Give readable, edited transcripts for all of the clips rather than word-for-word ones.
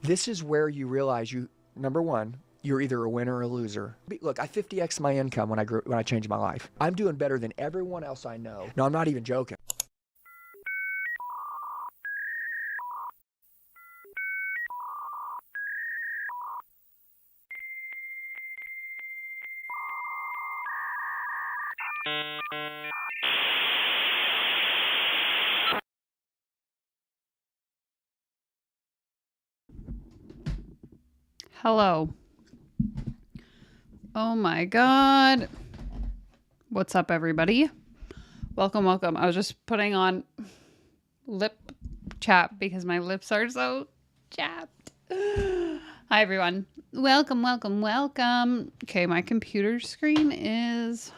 This is where you realize number one, you're either a winner or a loser. Look, I 50x my income when I changed my life. I'm doing better than everyone else I know. No, I'm not even joking. Hello. Oh my God. What's up, everybody? Welcome, welcome. I was just putting on lip chap because my lips are so chapped. Hi, everyone. Welcome, welcome, welcome. Okay, my computer screen is...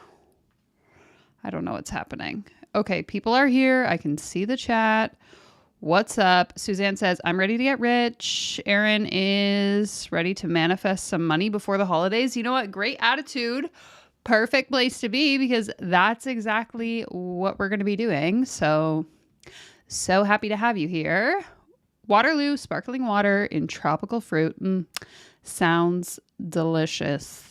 I don't know what's happening. Okay, people are here. I can see the chat. What's up? Suzanne says, I'm ready to get rich. Erin is ready to manifest some money before the holidays. You know what? Great attitude. Perfect place to be because that's exactly what we're going to be doing. So happy to have you here. Waterloo sparkling water in tropical fruit. Sounds delicious.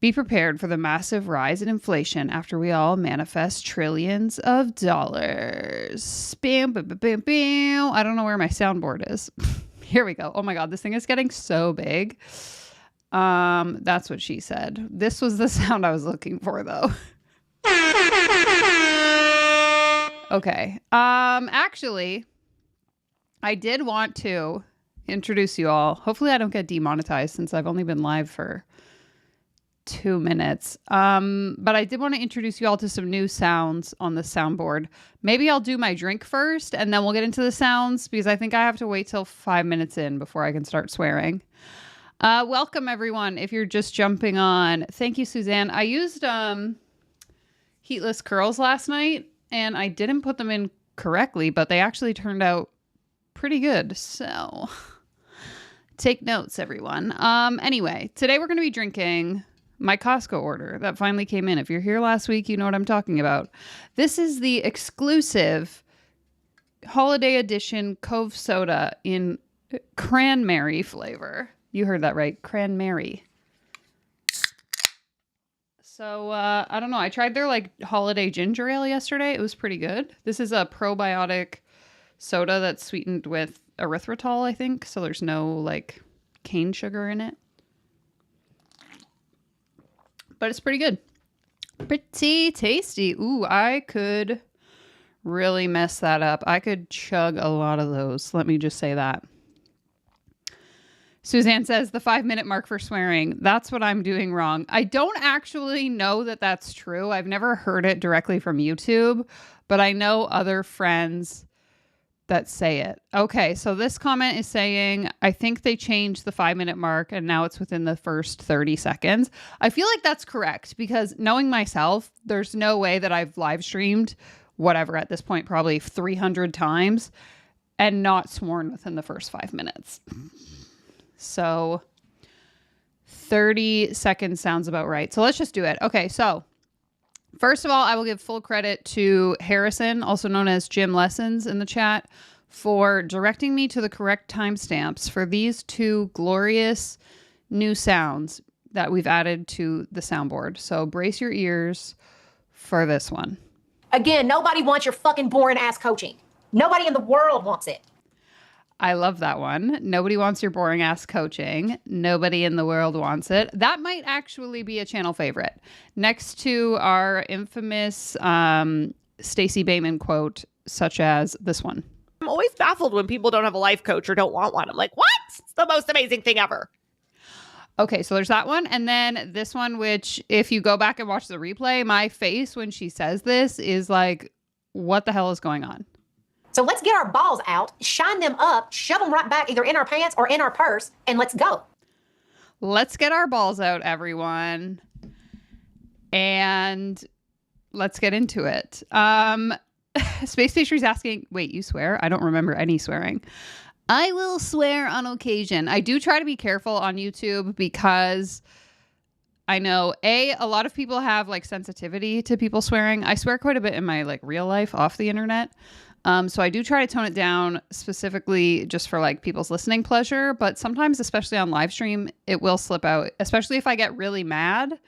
Be prepared for the massive rise in inflation after we all manifest trillions of dollars. Bam, bam, bam, bam. I don't know where my soundboard is. Here we go. Oh my God, this thing is getting so big. That's what she said. This was the sound I was looking for, though. Okay. Actually, I did want to introduce you all. Hopefully I don't get demonetized since I've only been live for 2 minutes. But I did want to introduce you all to some new sounds on the soundboard. Maybe I'll do my drink first and then we'll get into the sounds because I think I have to wait till 5 minutes in before I can start swearing. Welcome everyone. If you're just jumping on, thank you, Suzanne. I used heatless curls last night and I didn't put them in correctly, but they actually turned out pretty good. So take notes, everyone. Anyway, today we're going to be drinking my Costco order that finally came in. If you're here last week, you know what I'm talking about. This is the exclusive holiday edition Cove soda in cranberry flavor. You heard that right. Cranberry. So, I don't know. I tried their holiday ginger ale yesterday. It was pretty good. This is a probiotic soda that's sweetened with erythritol, I think. So there's no cane sugar in it. But it's pretty good. Pretty tasty. Ooh, I could really mess that up. I could chug a lot of those. Let me just say that. Suzanne says the 5-minute mark for swearing. That's what I'm doing wrong. I don't actually know that that's true. I've never heard it directly from YouTube, but I know other friends that say it. Okay, so this comment is saying, I think they changed the 5-minute mark and now it's within the first 30 seconds. I feel like that's correct because knowing myself, there's no way that I've live streamed whatever at this point, probably 300 times and not sworn within the first 5 minutes. So 30 seconds sounds about right. So let's just do it. Okay, so first of all, I will give full credit to Harrison, also known as Jim Lessons in the chat, for directing me to the correct timestamps for these two glorious new sounds that we've added to the soundboard. So brace your ears for this one. Again, nobody wants your fucking boring ass coaching. Nobody in the world wants it. I love that one. Nobody wants your boring ass coaching. Nobody in the world wants it. That might actually be a channel favorite. Next to our infamous Stacey Bayman quote, such as this one. I'm always baffled when people don't have a life coach or don't want one. I'm like, what? It's the most amazing thing ever. Okay, so there's that one. And then this one, which if you go back and watch the replay, my face when she says this is like, what the hell is going on? So let's get our balls out, shine them up, shove them right back either in our pants or in our purse, and let's go. Let's get our balls out, everyone. And let's get into it. Space Pastry's asking, wait, you swear? I don't remember any swearing. I will swear on occasion. I do try to be careful on YouTube because I know, a lot of people have sensitivity to people swearing. I swear quite a bit in my real life off the internet. So I do try to tone it down specifically just for like people's listening pleasure. But sometimes, especially on live stream, it will slip out, especially if I get really mad.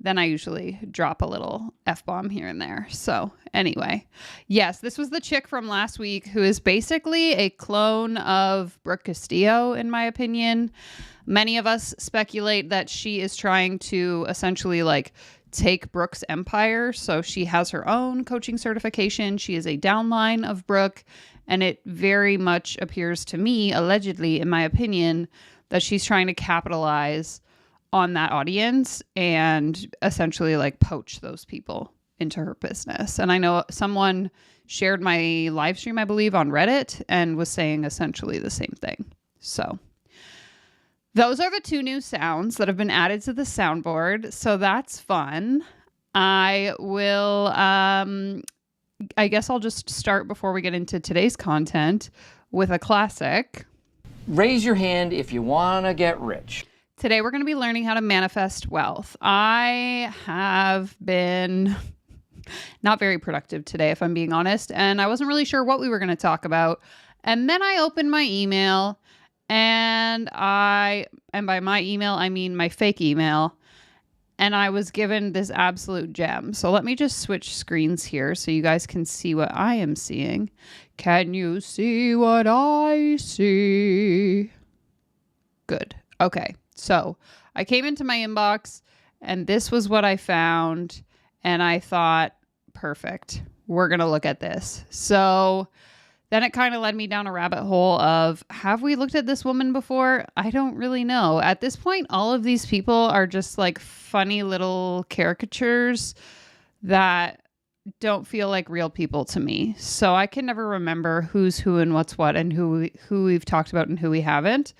Then I usually drop a little F-bomb here and there. So anyway, yes, this was the chick from last week who is basically a clone of Brooke Castillo, in my opinion. Many of us speculate that she is trying to essentially like take Brooke's empire. So she has her own coaching certification. She is a downline of Brooke. And it very much appears to me, allegedly, in my opinion, that she's trying to capitalize on that audience and essentially like poach those people into her business. And I know someone shared my live stream, I believe, on Reddit and was saying essentially the same thing. So those are the 2 new sounds that have been added to the soundboard. So that's fun. I will, I guess I'll just start before we get into today's content with a classic. Raise your hand if you want to get rich. Today, we're going to be learning how to manifest wealth. I have been not very productive today, if I'm being honest, and I wasn't really sure what we were going to talk about. And then I opened my email, and by my email, I mean my fake email, and I was given this absolute gem. So let me just switch screens here so you guys can see what I am seeing. Can you see what I see? Good. Okay. So I came into my inbox and this was what I found. And I thought, perfect, we're going to look at this. So then it kind of led me down a rabbit hole of, have we looked at this woman before? I don't really know. At this point, all of these people are just like funny little caricatures that don't feel like real people to me. So I can never remember who's who and what's what and who we've talked about and who we haven't.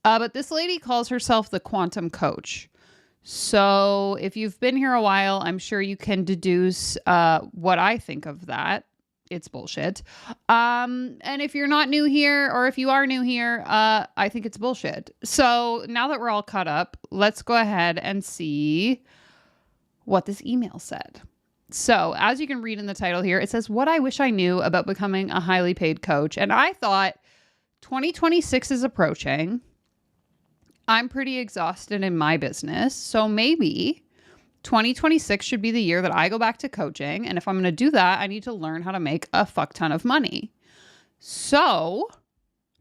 But this lady calls herself the Quantum Coach. So if you've been here a while, I'm sure you can deduce what I think of that. It's bullshit. And if you're not new here, or if you are new here, I think it's bullshit. So now that we're all caught up, let's go ahead and see what this email said. So as you can read in the title here, it says, what I wish I knew about becoming a highly paid coach. And I thought 2026 is approaching. I'm pretty exhausted in my business. So maybe 2026 should be the year that I go back to coaching. And if I'm going to do that, I need to learn how to make a fuck ton of money. So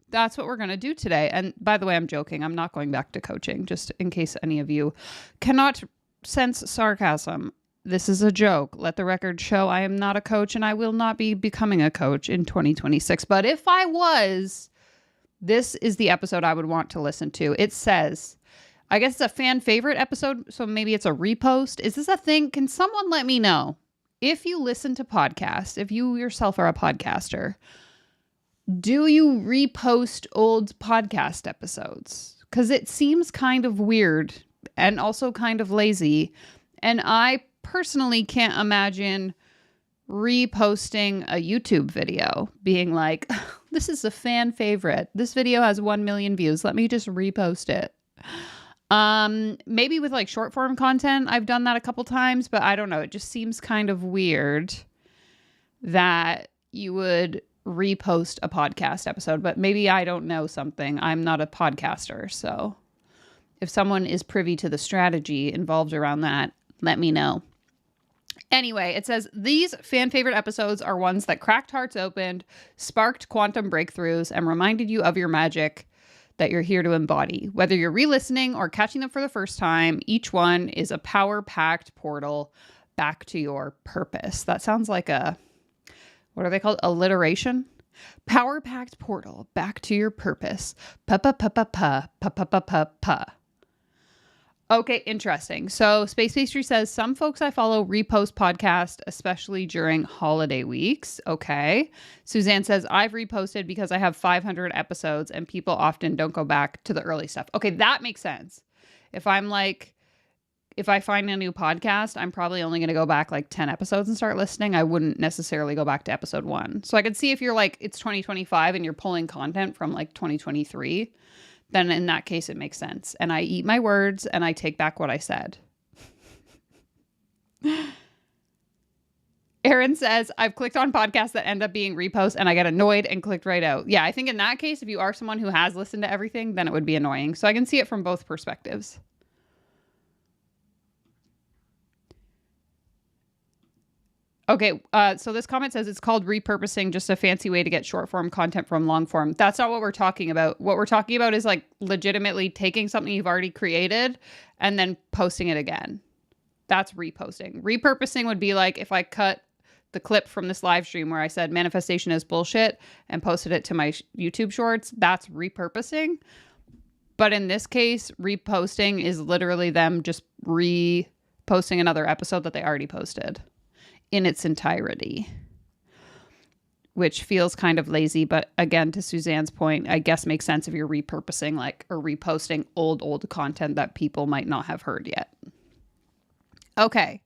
that's what we're going to do today. And by the way, I'm joking. I'm not going back to coaching, just in case any of you cannot sense sarcasm. This is a joke. Let the record show I am not a coach and I will not be becoming a coach in 2026. But if I was, this is the episode I would want to listen to. It says, I guess it's a fan favorite episode, so maybe it's a repost. Is this a thing? Can someone let me know? If you listen to podcasts, if you yourself are a podcaster, do you repost old podcast episodes? Because it seems kind of weird and also kind of lazy. And I personally can't imagine reposting a YouTube video being like, this is a fan favorite. This video has 1 million views. Let me just repost it. Maybe with like short form content, I've done that a couple times, but I don't know. It just seems kind of weird that you would repost a podcast episode, but maybe I don't know something. I'm not a podcaster. So if someone is privy to the strategy involved around that, let me know. Anyway, it says, these fan favorite episodes are ones that cracked hearts opened, sparked quantum breakthroughs, and reminded you of your magic that you're here to embody. Whether you're re-listening or catching them for the first time, each one is a power-packed portal back to your purpose. That sounds like a, what are they called? Alliteration? Power-packed portal back to your purpose. Pa-pa-pa-pa-pa, pa-pa-pa-pa-pa. Okay, interesting. So Space Pastry says, some folks I follow repost podcast, especially during holiday weeks. Okay. Suzanne says, I've reposted because I have 500 episodes and people often don't go back to the early stuff. Okay, that makes sense. If I find a new podcast, I'm probably only going to go back like 10 episodes and start listening. I wouldn't necessarily go back to episode 1. So I could see if you're like, it's 2025 and you're pulling content from like 2023. Then in that case, it makes sense. And I eat my words and I take back what I said. Aaron says, I've clicked on podcasts that end up being reposts and I get annoyed and clicked right out. Yeah, I think in that case, if you are someone who has listened to everything, then it would be annoying. So I can see it from both perspectives. Okay, so this comment says it's called repurposing, just a fancy way to get short form content from long form. That's not what we're talking about. What we're talking about is like legitimately taking something you've already created and then posting it again. That's reposting. Repurposing would be like if I cut the clip from this live stream where I said manifestation is bullshit and posted it to my YouTube shorts. That's repurposing. But in this case, reposting is literally them just reposting another episode that they already posted in its entirety, which feels kind of lazy. But again, to Suzanne's point, I guess makes sense if you're repurposing like or reposting old content that people might not have heard yet. Okay.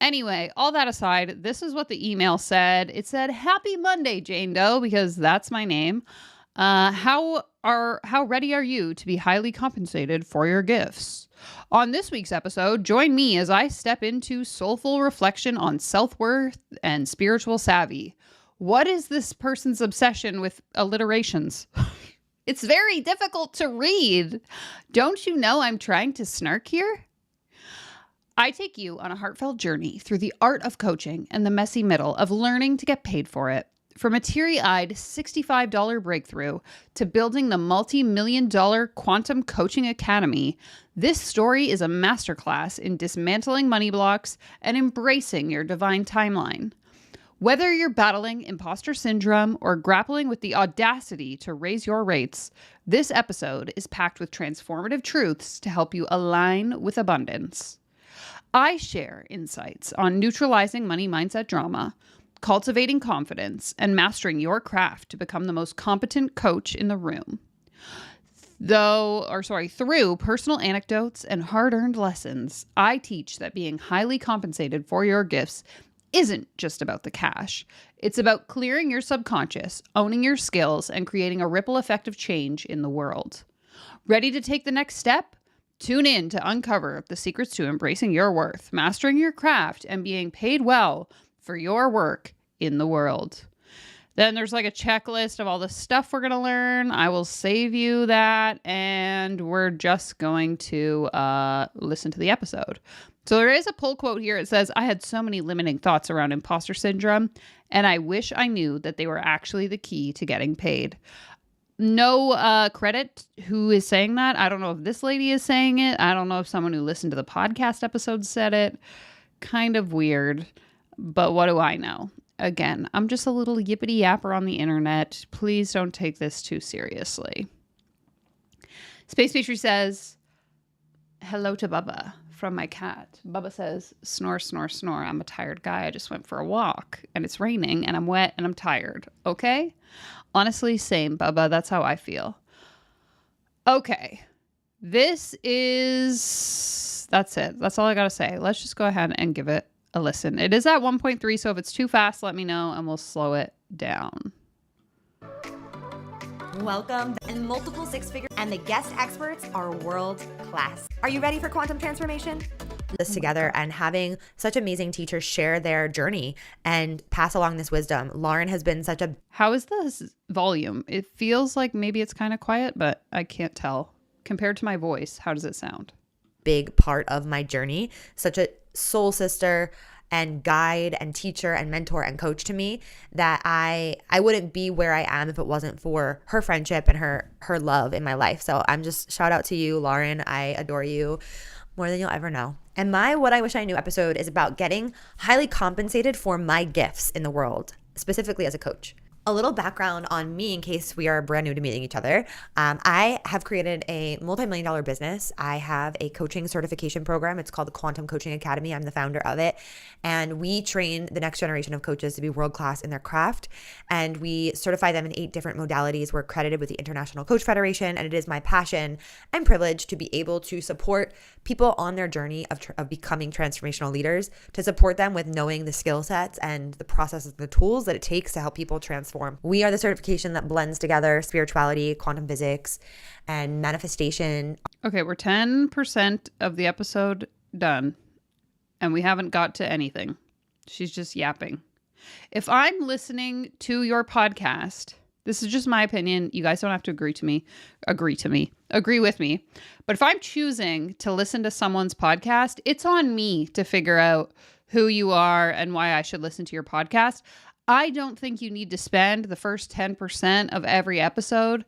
Anyway, all that aside, this is what the email said. It said, "Happy Monday, Jane Doe," because that's my name. How ready are you to be highly compensated for your gifts? On this week's episode, join me as I step into soulful reflection on self-worth and spiritual savvy. What is this person's obsession with alliterations? It's very difficult to read. Don't you know I'm trying to snark here? I take you on a heartfelt journey through the art of coaching and the messy middle of learning to get paid for it. From a teary-eyed $65 breakthrough to building the multi-million-dollar Quantum Coaching Academy, this story is a masterclass in dismantling money blocks and embracing your divine timeline. Whether you're battling imposter syndrome or grappling with the audacity to raise your rates, this episode is packed with transformative truths to help you align with abundance. I share insights on neutralizing money mindset drama, cultivating confidence, and mastering your craft to become the most competent coach in the room. Through personal anecdotes and hard-earned lessons, I teach that being highly compensated for your gifts isn't just about the cash. It's about clearing your subconscious, owning your skills, and creating a ripple effect of change in the world. Ready to take the next step? Tune in to uncover the secrets to embracing your worth, mastering your craft, and being paid well for your work in the world. Then there's like a checklist of all the stuff we're going to learn. I will save you that, and we're just going to listen to the episode. So there is a pull quote here. It says, "I had so many limiting thoughts around imposter syndrome, and I wish I knew that they were actually the key to getting paid." No credit who is saying that. I don't know if this lady is saying it. I don't know if someone who listened to the podcast episode said it. Kind of weird, but what do I know? Again, I'm just a little yippity yapper on the internet. Please don't take this too seriously. Space Petrie says, "Hello to Bubba from my cat." Bubba says, "Snore, snore, snore. I'm a tired guy. I just went for a walk and it's raining and I'm wet and I'm tired." Okay? Honestly, same, Bubba. That's how I feel. Okay. That's it. That's all I got to say. Let's just go ahead and give it a listen. It is at 1.3, so if it's too fast, let me know and we'll slow it down. Welcome, and multiple six-figure, and the guest experts are world class. Are you ready for quantum transformation? This together and having such amazing teachers share their journey and pass along this wisdom. Lauren has been such a... How is this volume? It feels like maybe it's kind of quiet, but I can't tell. Compared to my voice, how does it sound? Big part of my journey, such a soul sister and guide and teacher and mentor and coach to me that I wouldn't be where I am if it wasn't for her friendship and her love in my life. So I'm just shout out to you, Lauren. I adore you more than you'll ever know. And my What I Wish I Knew episode is about getting highly compensated for my gifts in the world, specifically as a coach. A little background on me in case we are brand new to meeting each other. I have created a multi-million-dollar business. I have a coaching certification program. It's called the Quantum Coaching Academy. I'm the founder of it. And we train the next generation of coaches to be world-class in their craft. And we certify them in 8 different modalities. We're accredited with the International Coach Federation. And it is my passion and privilege to be able to support people on their journey of becoming transformational leaders, to support them with knowing the skill sets and the processes and the tools that it takes to help people transform. We are the certification that blends together spirituality, quantum physics, and manifestation. Okay, we're 10% of the episode done, and we haven't got to anything. She's just yapping. If I'm listening to your podcast, this is just my opinion. You guys don't have to agree with me. But if I'm choosing to listen to someone's podcast, it's on me to figure out who you are and why I should listen to your podcast. I don't think you need to spend the first 10% of every episode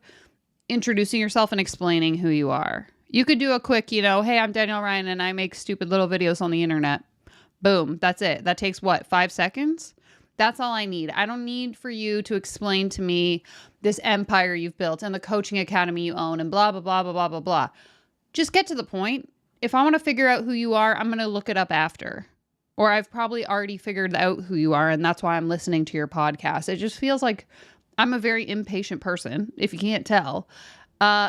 introducing yourself and explaining who you are. You could do a quick, hey, I'm Danielle Ryan and I make stupid little videos on the internet. Boom. That's it. That takes 5 seconds? That's all I need. I don't need for you to explain to me this empire you've built and the coaching academy you own and blah, blah, blah, blah, blah, blah, blah. Just get to the point. If I want to figure out who you are, I'm going to look it up after. Or I've probably already figured out who you are, and that's why I'm listening to your podcast. It just feels like I'm a very impatient person, if you can't tell.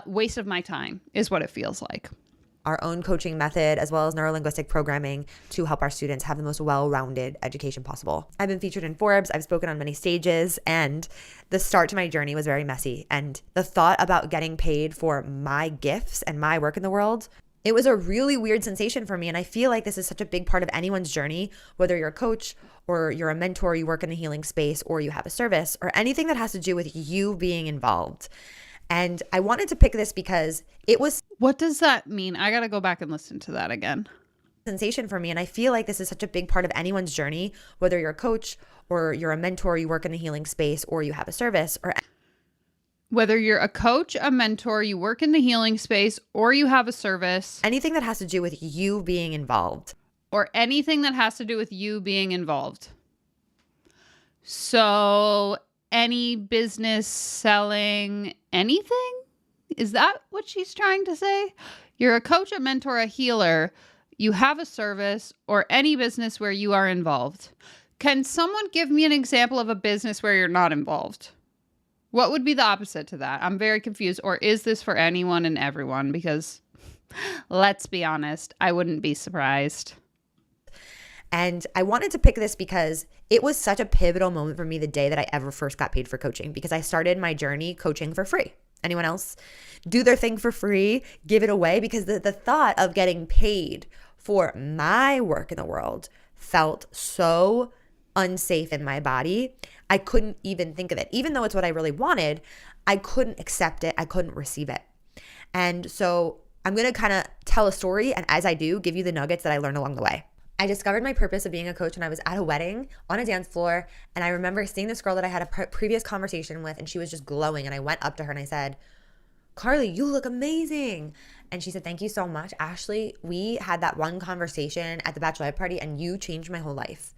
Waste of my time is what it feels like. Our own coaching method, as well as neurolinguistic programming to help our students have the most well-rounded education possible. I've been featured in Forbes, I've spoken on many stages, and the start to my journey was very messy. And the thought about getting paid for my gifts and my work in the world, it was a really weird sensation for me. And I feel like this is such a big part of anyone's journey, whether you're a coach or you're a mentor, you work in a healing space, or you have a service, or anything that has to do with you being involved. And I wanted to pick this because it was... What does that mean? I got to go back and listen to that again. Sensation for me. And I feel like this is such a big part of anyone's journey, whether you're a coach or you're a mentor, you work in a healing space, or you have a service, or... Whether you're a coach, a mentor, you work in the healing space, or you have a service. Anything that has to do with you being involved. Or anything that has to do with you being involved. So any business selling anything? Is that what she's trying to say? You're a coach, a mentor, a healer. You have a service or any business where you are involved. Can someone give me an example of a business where you're not involved? What would be the opposite to that? I'm very confused. Or is this for anyone and everyone? Because let's be honest, I wouldn't be surprised. And I wanted to pick this because it was such a pivotal moment for me the day that I ever first got paid for coaching, because I started my journey coaching for free. Anyone else do their thing for free, give it away? Because the thought of getting paid for my work in the world felt so unsafe in my body. I couldn't even think of it. Even though it's what I really wanted, I couldn't accept it. I couldn't receive it. And so I'm going to kind of tell a story, and as I do, give you the nuggets that I learned along the way. I discovered my purpose of being a coach when I was at a wedding on a dance floor, and I remember seeing this girl that I had a previous conversation with, and she was just glowing, and I went up to her and I said, "Carly, you look amazing." And she said, "Thank you so much, Ashley. We had that one conversation at the bachelorette party and you changed my whole life."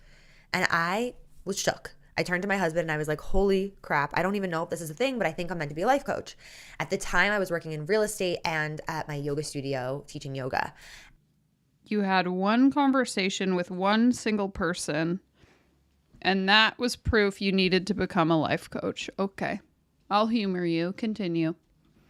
And I was shook. I turned to my husband and I was like, holy crap, I don't even know if this is a thing, but I think I'm meant to be a life coach. At the time, I was working in real estate and at my yoga studio teaching yoga. You had one conversation with one single person, and that was proof you needed to become a life coach. Okay, I'll humor you. Continue.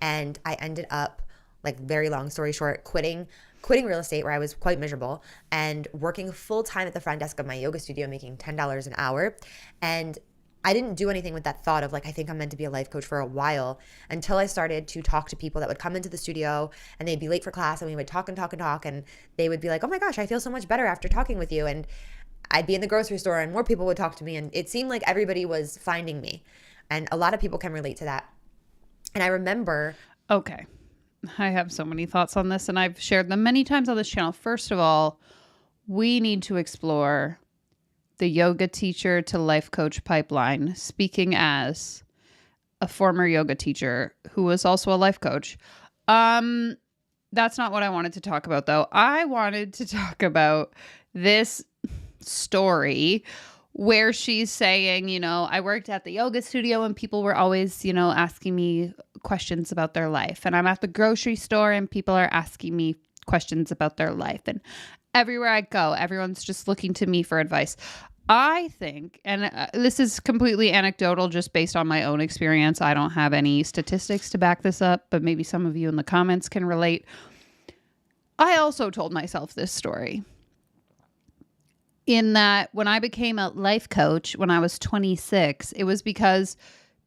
And I ended up, like, very long story short, quitting real estate where I was quite miserable and working full time at the front desk of my yoga studio, making $10 an hour. And I didn't do anything with that thought of like, I think I'm meant to be a life coach for a while, until I started to talk to people that would come into the studio and they'd be late for class and we would talk and talk and talk. And they would be like, "Oh my gosh, I feel so much better after talking with you." And I'd be in the grocery store and more people would talk to me. And it seemed like everybody was finding me. And a lot of people can relate to that. And I remember... Okay. I have so many thoughts on this, and I've shared them many times on this channel. First of all, we need to explore the yoga teacher to life coach pipeline, speaking as a former yoga teacher who was also a life coach. That's not what I wanted to talk about, though. I wanted to talk about this story where she's saying, I worked at the yoga studio and people were always, asking me questions about their life. And I'm at the grocery store and people are asking me questions about their life. And everywhere I go, everyone's just looking to me for advice. I think, and this is completely anecdotal just based on my own experience. I don't have any statistics to back this up, but maybe some of you in the comments can relate. I also told myself this story. In that when I became a life coach when I was 26, it was because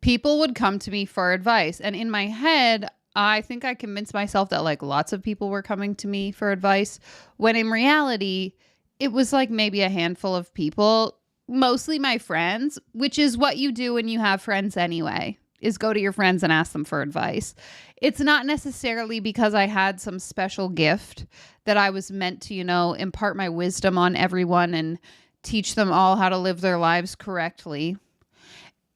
people would come to me for advice. And in my head, I think I convinced myself that like lots of people were coming to me for advice, when in reality, it was like maybe a handful of people mostly my friends, which is what you do when you have friends anyway, is go to your friends and ask them for advice. It's not necessarily because I had some special gift that I was meant to, impart my wisdom on everyone and teach them all how to live their lives correctly.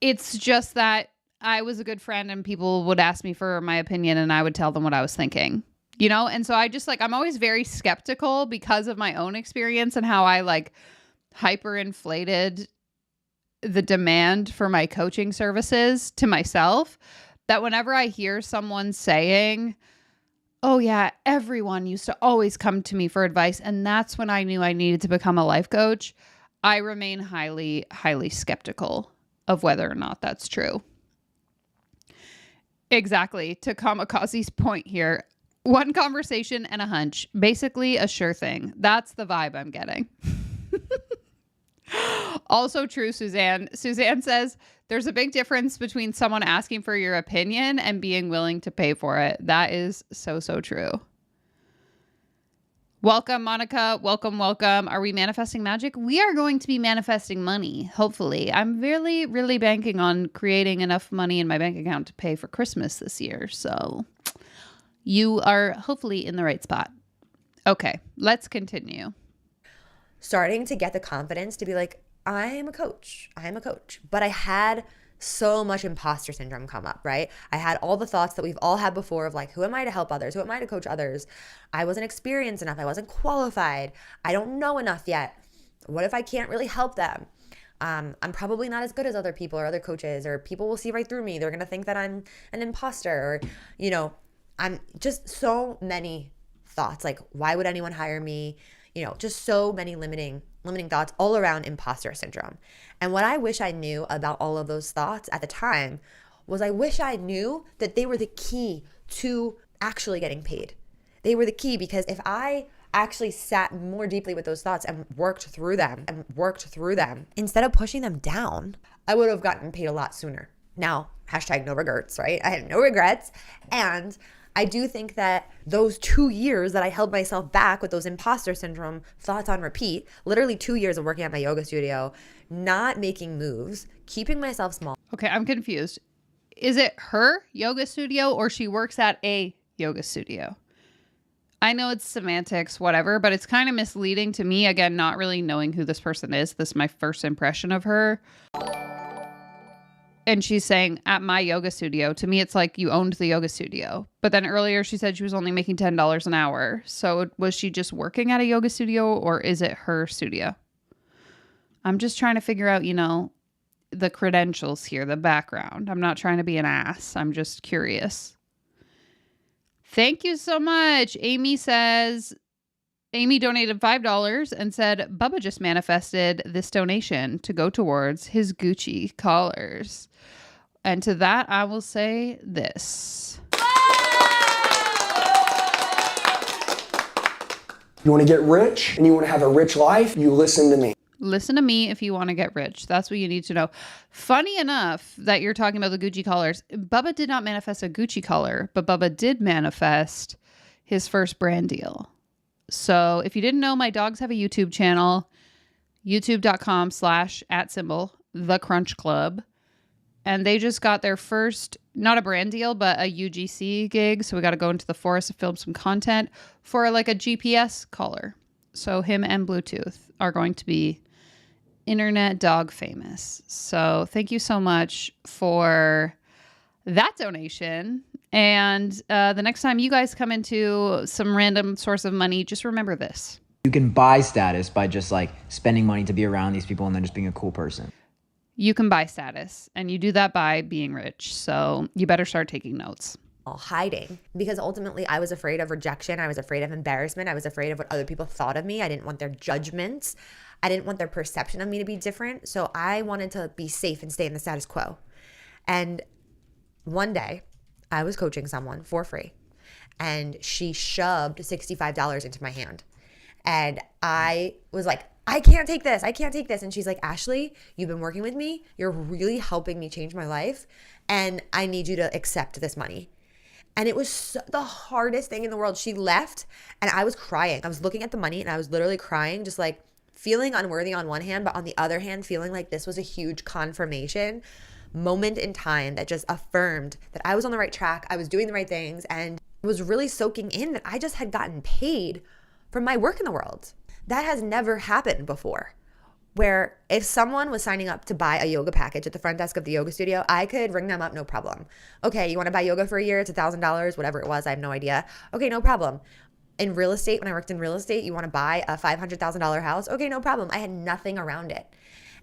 It's just that I was a good friend and people would ask me for my opinion and I would tell them what I was thinking, And so I just I'm always very skeptical because of my own experience and how I hyperinflated the demand for my coaching services to myself, that whenever I hear someone saying, oh yeah, everyone used to always come to me for advice, and that's when I knew I needed to become a life coach, I remain highly, highly skeptical of whether or not that's true. Exactly. To Kamikaze's point here, one conversation and a hunch, basically a sure thing. That's the vibe I'm getting. Also true, Suzanne. Suzanne says, there's a big difference between someone asking for your opinion and being willing to pay for it. That is so, so true. Welcome, Monica. Welcome, welcome. Are we manifesting magic? We are going to be manifesting money, hopefully. I'm really, really banking on creating enough money in my bank account to pay for Christmas this year. So you are hopefully in the right spot. Okay, let's continue. Starting to get the confidence to be like, I'm a coach. But I had so much imposter syndrome come up, right? I had all the thoughts that we've all had before of who am I to help others? Who am I to coach others? I wasn't experienced enough. I wasn't qualified. I don't know enough yet. What if I can't really help them? I'm probably not as good as other people or other coaches, or people will see right through me. They're going to think that I'm an imposter, or, I'm just so many thoughts. Why would anyone hire me? Just so many limiting thoughts all around imposter syndrome. And what I wish I knew about all of those thoughts at the time was I wish I knew that they were the key to actually getting paid. They were the key, because if I actually sat more deeply with those thoughts and worked through them instead of pushing them down, I would have gotten paid a lot sooner. Now, #no regrets, right? I had no regrets. And I do think that those 2 years that I held myself back with those imposter syndrome thoughts on repeat, literally 2 years of working at my yoga studio, not making moves, keeping myself small. Okay, I'm confused. Is it her yoga studio or she works at a yoga studio? I know it's semantics, whatever, but it's kind of misleading to me. Again, not really knowing who this person is. This is my first impression of her. And she's saying at my yoga studio. To me, it's like you owned the yoga studio. But then earlier she said she was only making $10 an hour. So was she just working at a yoga studio, or is it her studio? I'm just trying to figure out, the credentials here, the background. I'm not trying to be an ass. I'm just curious. Thank you so much. Amy donated $5 and said, Bubba just manifested this donation to go towards his Gucci collars. And to that, I will say this. You want to get rich and you want to have a rich life? You listen to me. Listen to me if you want to get rich. That's what you need to know. Funny enough that you're talking about the Gucci collars. Bubba did not manifest a Gucci collar, but Bubba did manifest his first brand deal. So if you didn't know, my dogs have a YouTube channel, youtube.com/@the Crunch Club. And they just got their first, not a brand deal, but a UGC gig. So we got to go into the forest and film some content for a GPS collar. So him and Bluetooth are going to be internet dog famous. So thank you so much for that donation. And the next time you guys come into some random source of money, just remember this. You can buy status by just spending money to be around these people and then just being a cool person. You can buy status, and you do that by being rich. So you better start taking notes. Hiding, because ultimately I was afraid of rejection. I was afraid of embarrassment. I was afraid of what other people thought of me. I didn't want their judgments. I didn't want their perception of me to be different. So I wanted to be safe and stay in the status quo. And one day I was coaching someone for free, and she shoved $65 into my hand. And I was like, I can't take this. And she's like, Ashley, you've been working with me. You're really helping me change my life. And I need you to accept this money. And it was the hardest thing in the world. She left and I was crying. I was looking at the money and I was literally crying, just feeling unworthy on one hand, but on the other hand, feeling like this was a huge confirmation moment in time that just affirmed that I was on the right track, I was doing the right things, and it was really soaking in that I just had gotten paid for my work in the world. That has never happened before. Where if someone was signing up to buy a yoga package at the front desk of the yoga studio, I could ring them up, no problem. Okay, you want to buy yoga for a year? It's $1,000, whatever it was. I have no idea. Okay, no problem. In real estate, when I worked in real estate, you want to buy a $500,000 house? Okay, no problem. I had nothing around it.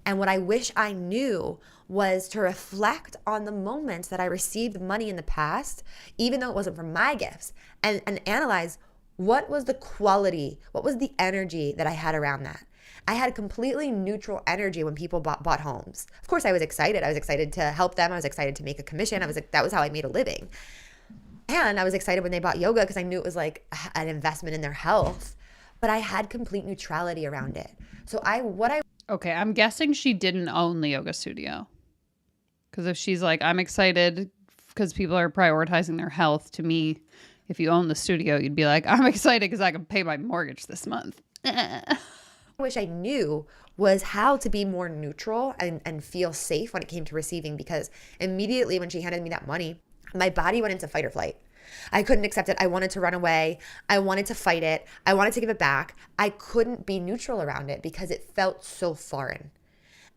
And what I wish I knew was to reflect on the moments that I received money in the past, even though it wasn't from my gifts, and analyze what was the quality, what was the energy that I had around that. I had completely neutral energy when people bought homes. Of course, I was excited. I was excited to help them. I was excited to make a commission. That was how I made a living. And I was excited when they bought yoga because I knew it was like an investment in their health. But I had complete neutrality around it. So Okay, I'm guessing she didn't own the yoga studio. Because if she's like, I'm excited because people are prioritizing their health, to me, if you own the studio, you'd be like, I'm excited because I can pay my mortgage this month. wish I knew was how to be more neutral and feel safe when it came to receiving, because immediately when she handed me that money, my body went into fight or flight. I couldn't accept it. I wanted to run away. I wanted to fight it. I wanted to give it back. I couldn't be neutral around it because it felt so foreign.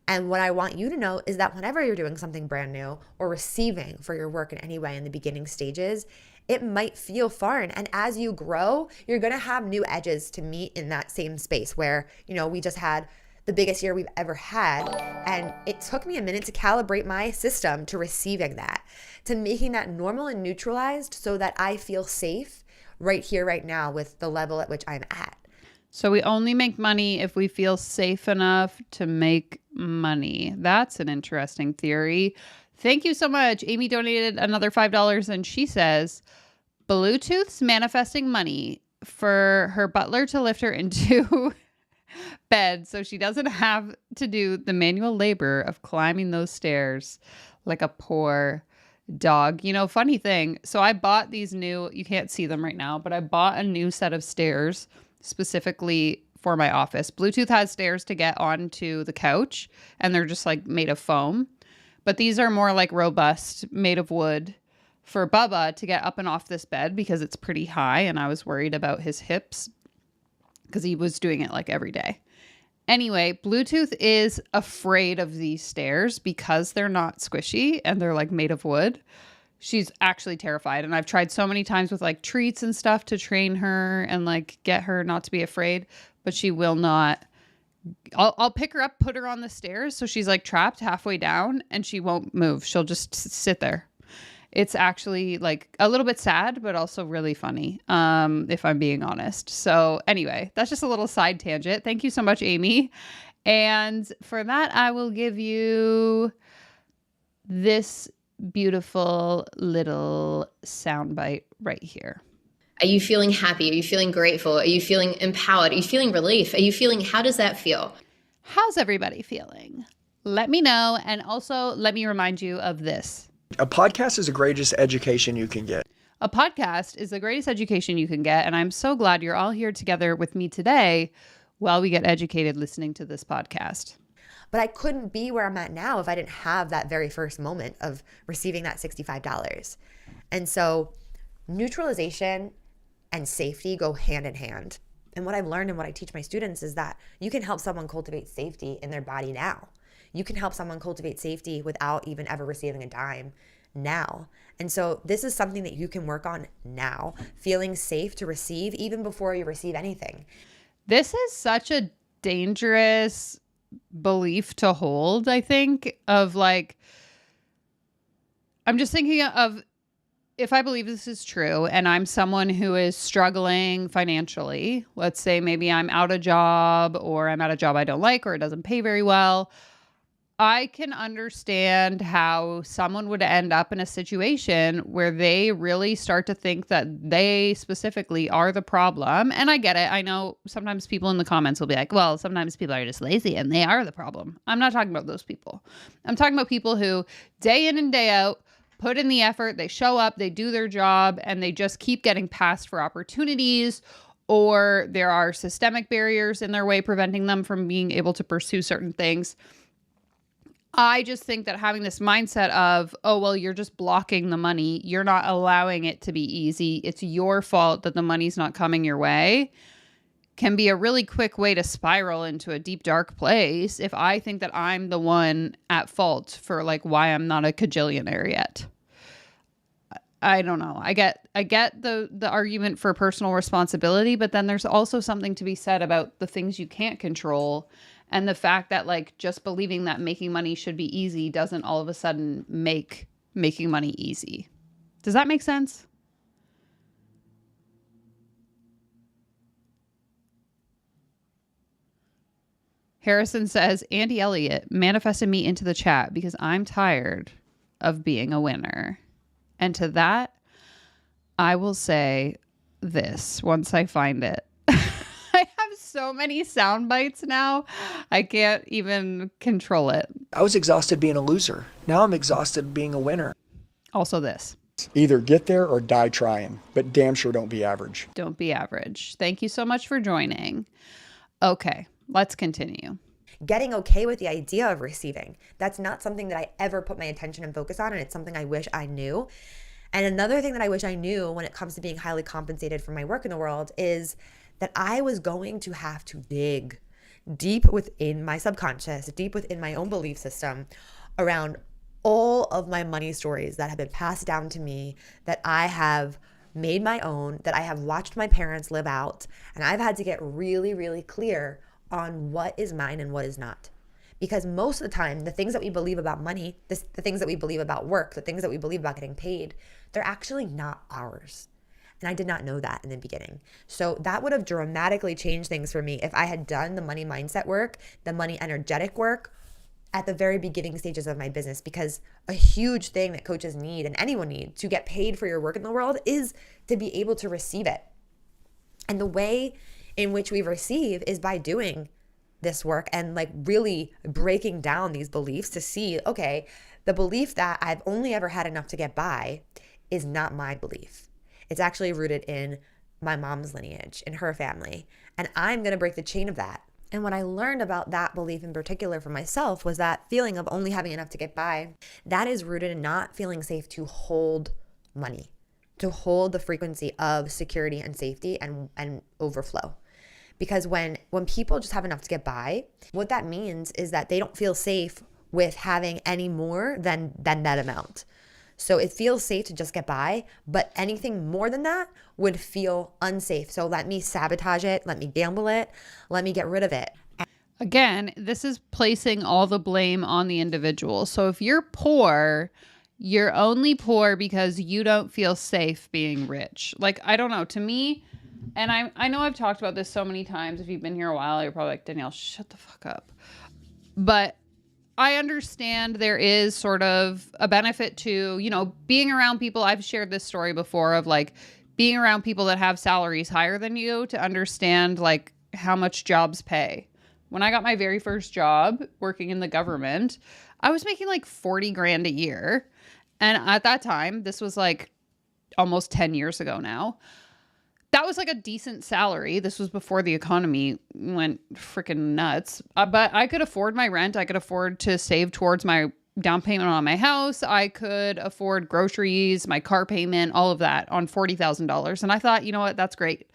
And what I want you to know is that whenever you're doing something brand new or receiving for your work in any way in the beginning stages, it might feel foreign. And as you grow, you're going to have new edges to meet in that same space where, you know, we just had the biggest year we've ever had. And it took me a minute to calibrate my system to receiving that, to making that normal and neutralized so that I feel safe right here, right now with the level at which I'm at. So we only make money if we feel safe enough to make money. That's an interesting theory. Thank you so much. Amy donated another $5 and she says, Bluetooth's manifesting money for her butler to lift her into bed so she doesn't have to do the manual labor of climbing those stairs like a poor dog. You know, funny thing. So I bought these new, you can't see them right now, but I bought a new set of stairs specifically for my office. Bluetooth has stairs to get onto the couch and they're just like made of foam. But these are more like robust, made of wood for Bubba to get up and off this bed because it's pretty high and I was worried about his hips because he was doing it like every day. Anyway, Bluetooth is afraid of these stairs because they're not squishy and they're like made of wood. She's actually terrified. And I've tried so many times with like treats and stuff to train her and like get her not to be afraid, but she will not. I'll pick her up, put her on the stairs. So she's like trapped halfway down and she won't move. She'll just sit there. It's actually like a little bit sad, but also really funny, if I'm being honest. So anyway, that's just a little side tangent. Thank you so much, Amy. And for that, I will give you this beautiful little soundbite right here. Are you feeling happy? Are you feeling grateful? Are you feeling empowered? Are you feeling relief? Are you feeling, how does that feel? How's everybody feeling? Let me know. And also let me remind you of this. A podcast is the greatest education you can get. A podcast is the greatest education you can get. And I'm so glad you're all here together with me today while we get educated listening to this podcast. But I couldn't be where I'm at now if I didn't have that very first moment of receiving that $65. And so neutralization and safety go hand in hand. And what I've learned and what I teach my students is that you can help someone cultivate safety in their body now. You can help someone cultivate safety without even ever receiving a dime now. And so this is something that you can work on now, feeling safe to receive even before you receive anything. This is such a dangerous belief to hold, I think, of like, I'm just thinking of if I believe this is true and I'm someone who is struggling financially, let's say maybe I'm out of job or I'm at a job I don't like or it doesn't pay very well, I can understand how someone would end up in a situation where they really start to think that they specifically are the problem. And I get it. I know sometimes people in the comments will be like, well, sometimes people are just lazy and they are the problem. I'm not talking about those people. I'm talking about people who day in and day out put in the effort, they show up, they do their job, and they just keep getting passed for opportunities, or there are systemic barriers in their way preventing them from being able to pursue certain things. I just think that having this mindset of, oh, well, you're just blocking the money. You're not allowing it to be easy. It's your fault that the money's not coming your way, can be a really quick way to spiral into a deep, dark place if I think that I'm the one at fault for like why I'm not a cajillionaire yet. I don't know. I get the argument for personal responsibility, but then there's also something to be said about the things you can't control, and the fact that like just believing that making money should be easy doesn't all of a sudden make making money easy. Does that make sense? Harrison says, Andy Elliott manifested me into the chat because I'm tired of being a winner. And to that, I will say this once I find it. I have so many sound bites now, I can't even control it. I was exhausted being a loser. Now I'm exhausted being a winner. Also this. Either get there or die trying, but damn sure don't be average. Don't be average. Thank you so much for joining. Okay, let's continue. Getting okay with the idea of receiving. That's not something that I ever put my attention and focus on, and it's something I wish I knew. And another thing that I wish I knew when it comes to being highly compensated for my work in the world is that I was going to have to dig deep within my subconscious, deep within my own belief system around all of my money stories that have been passed down to me, that I have made my own, that I have watched my parents live out, and I've had to get really, really clear on what is mine and what is not. Because most of the time, the things that we believe about money, the things that we believe about work, the things that we believe about getting paid, they're actually not ours. And I did not know that in the beginning. So that would have dramatically changed things for me if I had done the money mindset work, the money energetic work at the very beginning stages of my business. Because a huge thing that coaches need, and anyone needs, to get paid for your work in the world is to be able to receive it. And the way in which we receive is by doing this work and like really breaking down these beliefs to see, okay, the belief that I've only ever had enough to get by is not my belief. It's actually rooted in my mom's lineage, in her family. And I'm going to break the chain of that. And what I learned about that belief in particular for myself was that feeling of only having enough to get by, that is rooted in not feeling safe to hold money, to hold the frequency of security and safety and overflow. Because when people just have enough to get by, what that means is that they don't feel safe with having any more than that amount. So it feels safe to just get by, but anything more than that would feel unsafe. So let me sabotage it, let me gamble it, let me get rid of it. Again, this is placing all the blame on the individual. So if you're poor, you're only poor because you don't feel safe being rich. Like, I don't know, to me, and I know I've talked about this so many times. If you've been here a while, you're probably like, Danielle, shut the fuck up. But I understand there is sort of a benefit to, you know, being around people. I've shared this story before of like being around people that have salaries higher than you to understand like how much jobs pay. When I got my very first job working in the government, I was making like 40 grand a year. And at that time, this was like almost 10 years ago now, that was like a decent salary. This was before the economy went freaking nuts. But I could afford my rent. I could afford to save towards my down payment on my house. I could afford groceries, my car payment, all of that on $40,000. And I thought, you know what? That's great.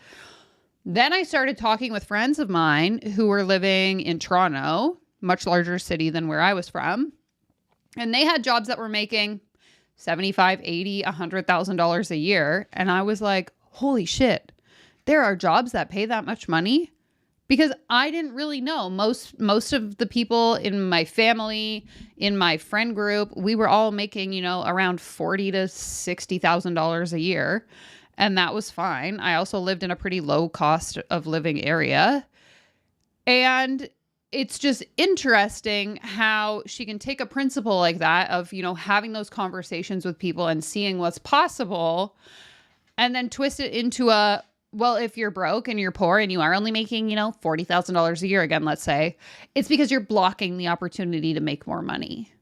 Then I started talking with friends of mine who were living in Toronto, much larger city than where I was from. And they had jobs that were making $75,000, $80,000, $100,000 a year. And I was like, holy shit, there are jobs that pay that much money? Because I didn't really know. Most of the people in my family, in my friend group, we were all making, you know, around $40,000 to $60,000 a year. And that was fine. I also lived in a pretty low cost of living area. And it's just interesting how she can take a principle like that of, you know, having those conversations with people and seeing what's possible, and then twist it into a, well, if you're broke and you're poor and you are only making, you know, $40,000 a year again, let's say, it's because you're blocking the opportunity to make more money.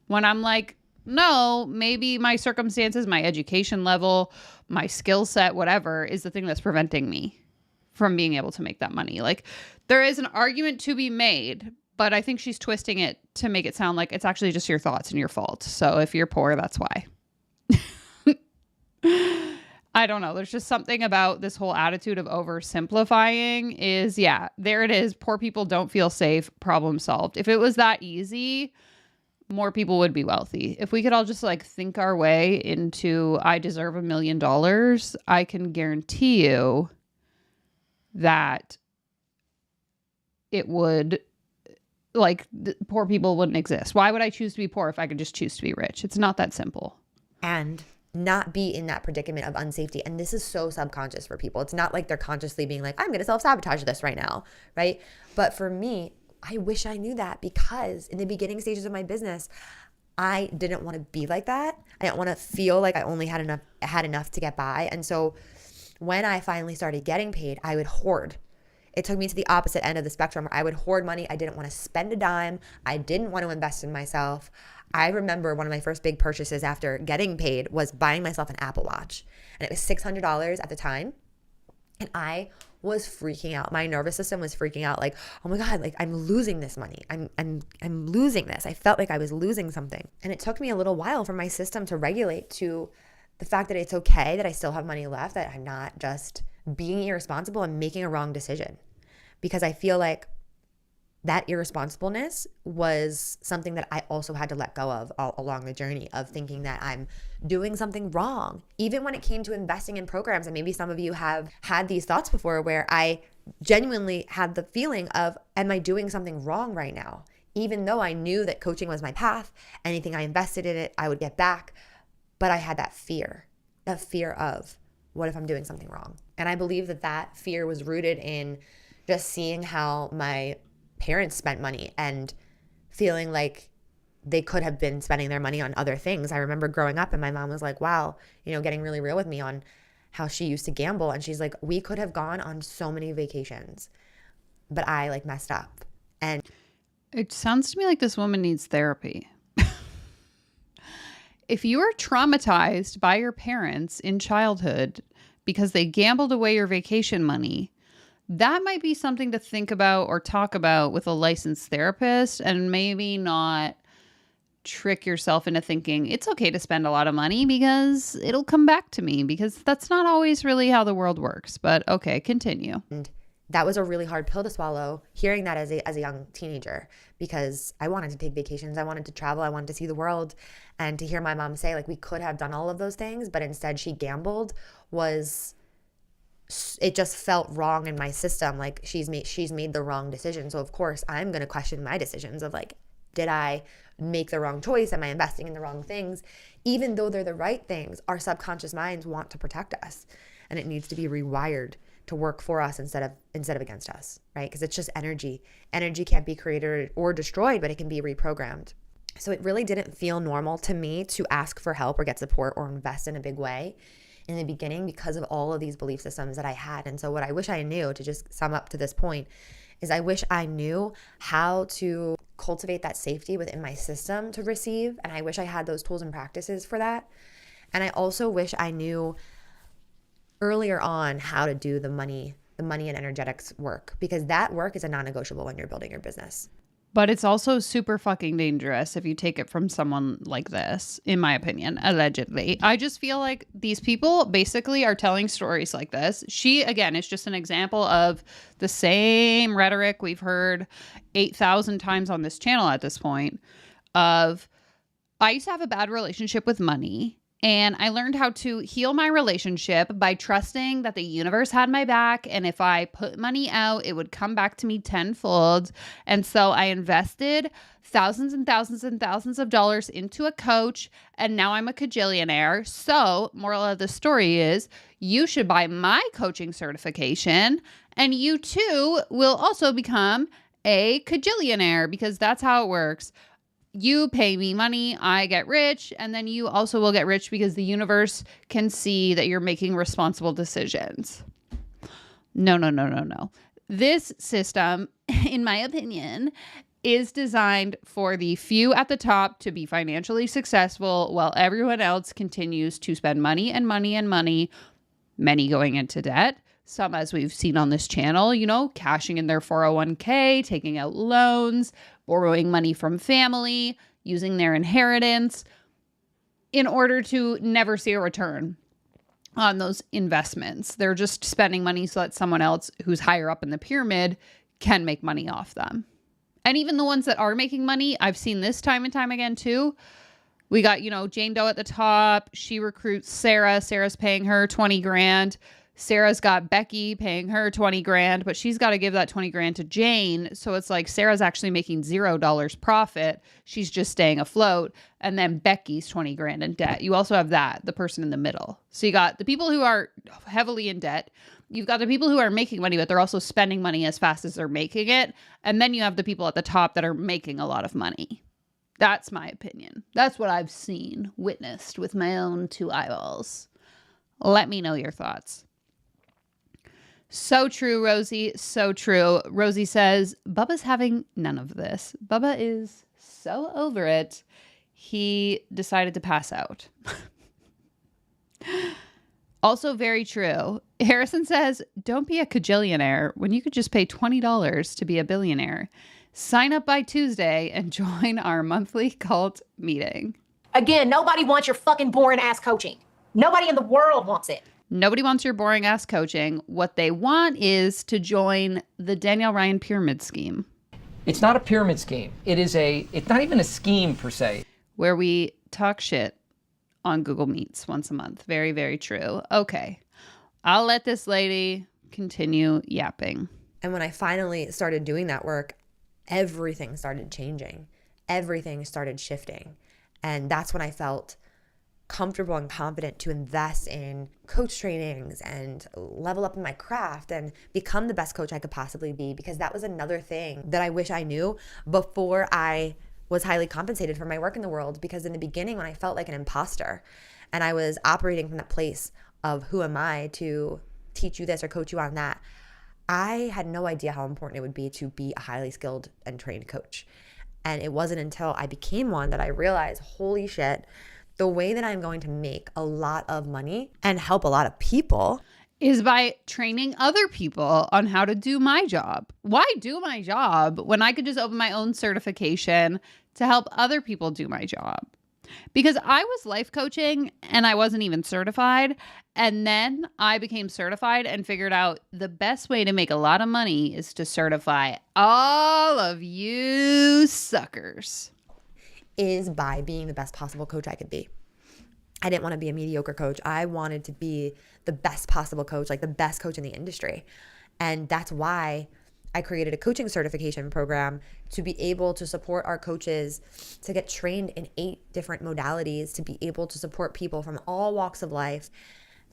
When I'm like, no, maybe my circumstances, my education level, my skill set, whatever, is the thing that's preventing me from being able to make that money. Like, there is an argument to be made, but I think she's twisting it to make it sound like it's actually just your thoughts and your fault. So if you're poor, that's why. I don't know. There's just something about this whole attitude of oversimplifying is, yeah, there it is. Poor people don't feel safe. Problem solved. If it was that easy, more people would be wealthy. If we could all just like think our way into, I deserve $1 million, I can guarantee you that it would, like, poor people wouldn't exist. Why would I choose to be poor if I could just choose to be rich? It's not that simple. And not be in that predicament of unsafety. And this is so subconscious for people. It's not like they're consciously being like, I'm going to self-sabotage this right now, right? But for me, I wish I knew that, because in the beginning stages of my business, I didn't want to be like that. I didn't want to feel like I only had enough to get by. And so when I finally started getting paid, I would hoard. It took me to the opposite end of the spectrum where I would hoard money. I didn't want to spend a dime. I didn't want to invest in myself. I remember one of my first big purchases after getting paid was buying myself an Apple Watch. And it was $600 at the time. And I was freaking out. My nervous system was freaking out, like, oh my God, like, I'm losing this money. I'm losing this. I felt like I was losing something. And it took me a little while for my system to regulate to the fact that it's okay that I still have money left, that I'm not just being irresponsible and making a wrong decision. Because I feel like that irresponsibleness was something that I also had to let go of all along the journey of thinking that I'm doing something wrong. Even when it came to investing in programs, and maybe some of you have had these thoughts before where I genuinely had the feeling of, am I doing something wrong right now? Even though I knew that coaching was my path, anything I invested in it, I would get back. But I had that fear of, what if I'm doing something wrong? And I believe that fear was rooted in just seeing how my parents spent money and feeling like they could have been spending their money on other things. I remember growing up and my mom was like, wow, getting really real with me on how she used to gamble. And she's like, we could have gone on so many vacations, but I like messed up. And it sounds to me like this woman needs therapy. If you are traumatized by your parents in childhood because they gambled away your vacation money, that might be something to think about or talk about with a licensed therapist, and maybe not trick yourself into thinking it's okay to spend a lot of money because it'll come back to me, because that's not always really how the world works. But okay, continue. And that was a really hard pill to swallow, hearing that as a young teenager, because I wanted to take vacations. I wanted to travel. I wanted to see the world. And to hear my mom say, like, we could have done all of those things, but instead she gambled, it just felt wrong in my system. Like, she's made the wrong decision. So of course I'm going to question my decisions of, like, did I make the wrong choice? Am I investing in the wrong things? Even though they're the right things, our subconscious minds want to protect us, and it needs to be rewired to work for us instead of against us, right? Because it's just energy. Energy can't be created or destroyed, but it can be reprogrammed. So it really didn't feel normal to me to ask for help or get support or invest in a big way in the beginning, because of all of these belief systems that I had. And so what I wish I knew, to just sum up to this point, is I wish I knew how to cultivate that safety within my system to receive. And I wish I had those tools and practices for that. And I also wish I knew earlier on how to do the money and energetics work, because that work is a non-negotiable when you're building your business. But it's also super fucking dangerous if you take it from someone like this, in my opinion, allegedly. I just feel like these people basically are telling stories like this. She, again, is just an example of the same rhetoric we've heard 8,000 times on this channel at this point of, I used to have a bad relationship with money, and I learned how to heal my relationship by trusting that the universe had my back. And if I put money out, it would come back to me tenfold. And so I invested thousands and thousands and thousands of dollars into a coach. And now I'm a cajillionaire. So moral of the story is, you should buy my coaching certification, and you too will also become a cajillionaire, because that's how it works. You pay me money, I get rich, and then you also will get rich because the universe can see that you're making responsible decisions. No. This system, in my opinion, is designed for the few at the top to be financially successful, while everyone else continues to spend money and money and money, many going into debt, Some, as we've seen on this channel, cashing in their 401k, taking out loans, borrowing money from family, using their inheritance in order to never see a return on those investments. They're just spending money so that someone else who's higher up in the pyramid can make money off them. And even the ones that are making money, I've seen this time and time again too. We got, Jane Doe at the top. She recruits Sarah. Sarah's paying her 20 grand. Sarah's got Becky paying her 20 grand, but she's got to give that 20 grand to Jane. So it's like Sarah's actually making $0 profit. She's just staying afloat. And then Becky's 20 grand in debt. You also have the person in the middle. So you got the people who are heavily in debt. You've got the people who are making money, but they're also spending money as fast as they're making it. And then you have the people at the top that are making a lot of money. That's my opinion. That's what I've seen, witnessed with my own 2 eyeballs. Let me know your thoughts. So true, Rosie. So true. Rosie says, Bubba's having none of this. Bubba is so over it. He decided to pass out. Also very true. Harrison says, don't be a cajillionaire when you could just pay $20 to be a billionaire. Sign up by Tuesday and join our monthly cult meeting. Again, nobody wants your fucking boring ass coaching. Nobody in the world wants it. Nobody wants your boring ass coaching. What they want is to join the Danielle Ryan pyramid scheme. It's not a pyramid scheme. It's not even a scheme per se. Where we talk shit on Google Meets once a month. Very, very true. Okay. I'll let this lady continue yapping. And when I finally started doing that work, everything started changing. Everything started shifting. And that's when I felt comfortable and confident to invest in coach trainings and level up in my craft and become the best coach I could possibly be, because that was another thing that I wish I knew before I was highly compensated for my work in the world. Because in the beginning, when I felt like an imposter and I was operating from that place of who am I to teach you this or coach you on that, I had no idea how important it would be to be a highly skilled and trained coach. And it wasn't until I became one that I realized, holy shit, the way that I'm going to make a lot of money and help a lot of people is by training other people on how to do my job. Why do my job when I could just open my own certification to help other people do my job? Because I was life coaching and I wasn't even certified. And then I became certified and figured out the best way to make a lot of money is to certify all of you suckers. Is by being the best possible coach I could be. I didn't want to be a mediocre coach. I wanted to be the best possible coach, like the best coach in the industry. And that's why I created a coaching certification program to be able to support our coaches to get trained in 8 different modalities, to be able to support people from all walks of life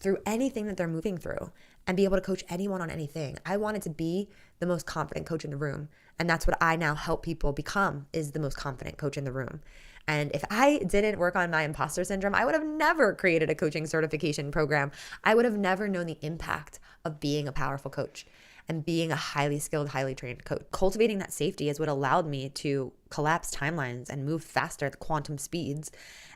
through anything that they're moving through and be able to coach anyone on anything. I wanted to be the most confident coach in the room. And that's what I now help people become, is the most confident coach in the room. And if I didn't work on my imposter syndrome, I would have never created a coaching certification program. I would have never known the impact of being a powerful coach and being a highly skilled, highly trained coach. Cultivating that safety is what allowed me to collapse timelines and move faster at quantum speeds.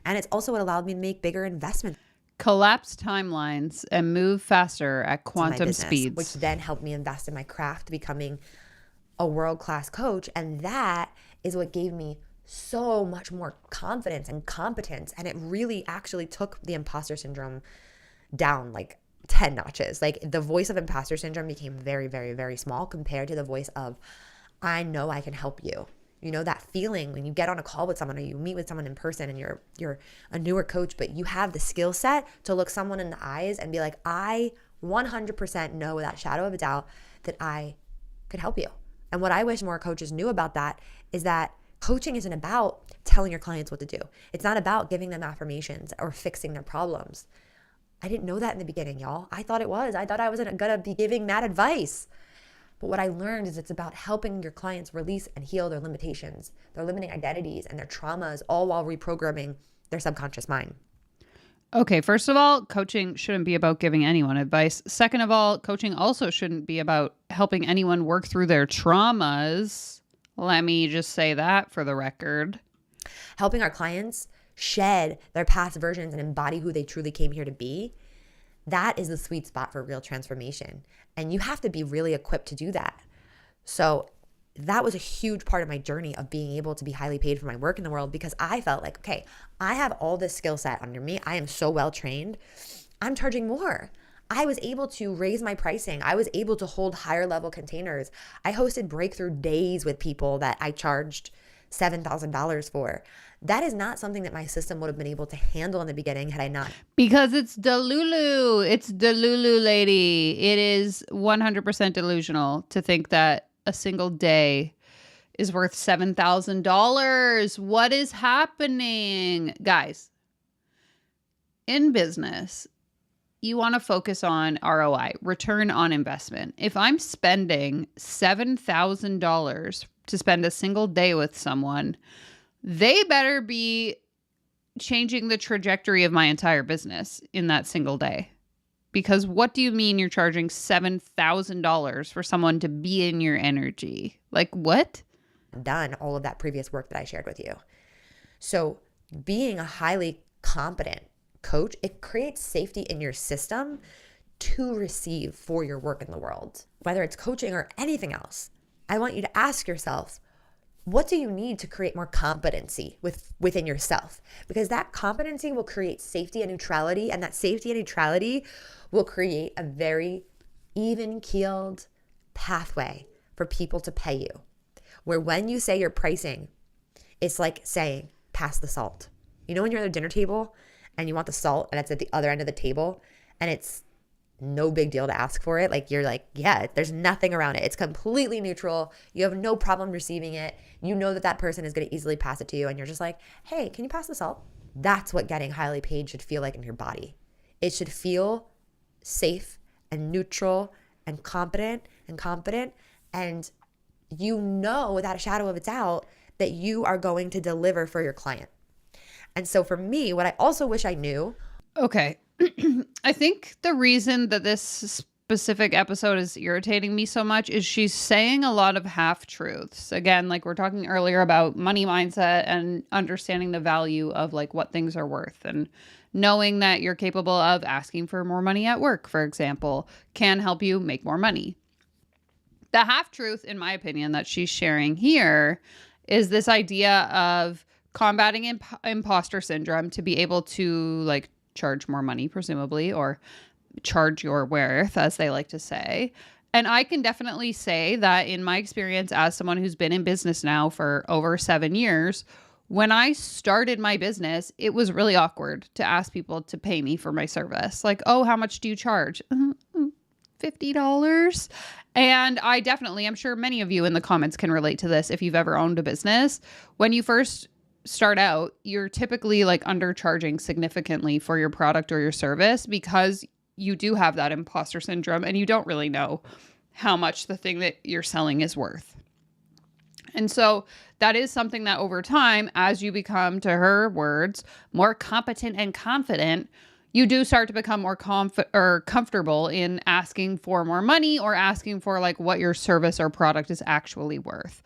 And it's also what allowed me to make bigger investments. Collapse timelines and move faster at quantum speeds. Which then helped me invest in my craft, becoming a world-class coach. And that is what gave me so much more confidence and competence. And it really actually took the imposter syndrome down like 10 notches. Like the voice of imposter syndrome became very, very, very small compared to the voice of, I know I can help you. You know, that feeling when you get on a call with someone or you meet with someone in person and you're a newer coach, but you have the skill set to look someone in the eyes and be like, I 100% know without shadow of a doubt that I could help you. And what I wish more coaches knew about that is that coaching isn't about telling your clients what to do. It's not about giving them affirmations or fixing their problems. I didn't know that in the beginning, y'all. I thought it was. I thought I was going to be giving mad advice. But what I learned is it's about helping your clients release and heal their limitations, their limiting identities, and their traumas, all while reprogramming their subconscious mind. Okay, first of all, coaching shouldn't be about giving anyone advice. Second of all, coaching also shouldn't be about helping anyone work through their traumas. Let me just say that for the record. Helping our clients shed their past versions and embody who they truly came here to be. That is the sweet spot for real transformation. And you have to be really equipped to do that. So that was a huge part of my journey of being able to be highly paid for my work in the world, because I felt like, okay, I have all this skill set under me. I am so well trained. I'm charging more. I was able to raise my pricing. I was able to hold higher level containers. I hosted breakthrough days with people that I charged $7,000 for. That is not something that my system would have been able to handle in the beginning had I not. Because it's Delulu. It's Delulu, lady. It is 100% delusional to think that a single day is worth $7,000. What is happening? Guys, in business, you want to focus on ROI, return on investment. If I'm spending $7,000 to spend a single day with someone, they better be changing the trajectory of my entire business in that single day. Because what do you mean you're charging $7,000 for someone to be in your energy? Like, what? Done all of that previous work that I shared with you. So being a highly competent coach, it creates safety in your system to receive for your work in the world. Whether it's coaching or anything else, I want you to ask yourself, what do you need to create more competency within yourself? Because that competency will create safety and neutrality, and that safety and neutrality will create a very even-keeled pathway for people to pay you. Where when you say your pricing, it's like saying, pass the salt. You know when you're at a dinner table and you want the salt and it's at the other end of the table and it's no big deal to ask for it? Like, you're like, yeah, there's nothing around it. It's completely neutral. You have no problem receiving it. You know that that person is going to easily pass it to you. And you're just like, hey, can you pass the salt? That's what getting highly paid should feel like in your body. It should feel safe and neutral and competent. And you know, without a shadow of a doubt, that you are going to deliver for your client. And so for me, what I also wish I knew. Okay. I think the reason that this specific episode is irritating me so much is she's saying a lot of half-truths. Again, like we're talking earlier about money mindset and understanding the value of like what things are worth, and knowing that you're capable of asking for more money at work, for example, can help you make more money. The half-truth, in my opinion, that she's sharing here is this idea of combating imposter syndrome to be able to like charge more money, presumably, or charge your worth, as they like to say. And I can definitely say that in my experience as someone who's been in business now for over 7 years, when I started my business, it was really awkward to ask people to pay me for my service. Like, oh, how much do you charge? $50. And I definitely, I'm sure many of you in the comments can relate to this if you've ever owned a business. When you first start out, you're typically like undercharging significantly for your product or your service because you do have that imposter syndrome and you don't really know how much the thing that you're selling is worth. And so that is something that over time, as you become, to her words, more competent and confident, you do start to become more comfortable in asking for more money or asking for like what your service or product is actually worth.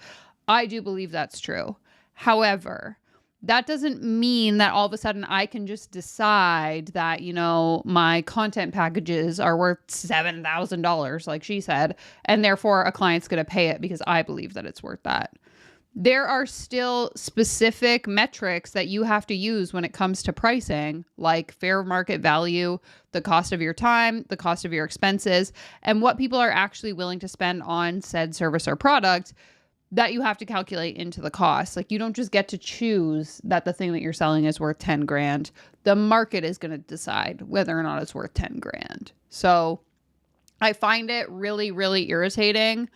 I do believe that's true. However, that doesn't mean that all of a sudden I can just decide that, you know, my content packages are worth $7,000, like she said, and therefore a client's going to pay it because I believe that it's worth that. There are still specific metrics that you have to use when it comes to pricing, like fair market value, the cost of your time, the cost of your expenses, and what people are actually willing to spend on said service or product that you have to calculate into the cost. Like, you don't just get to choose that the thing that you're selling is worth 10 grand. The market is going to decide whether or not it's worth 10 grand. So I find it really, really irritating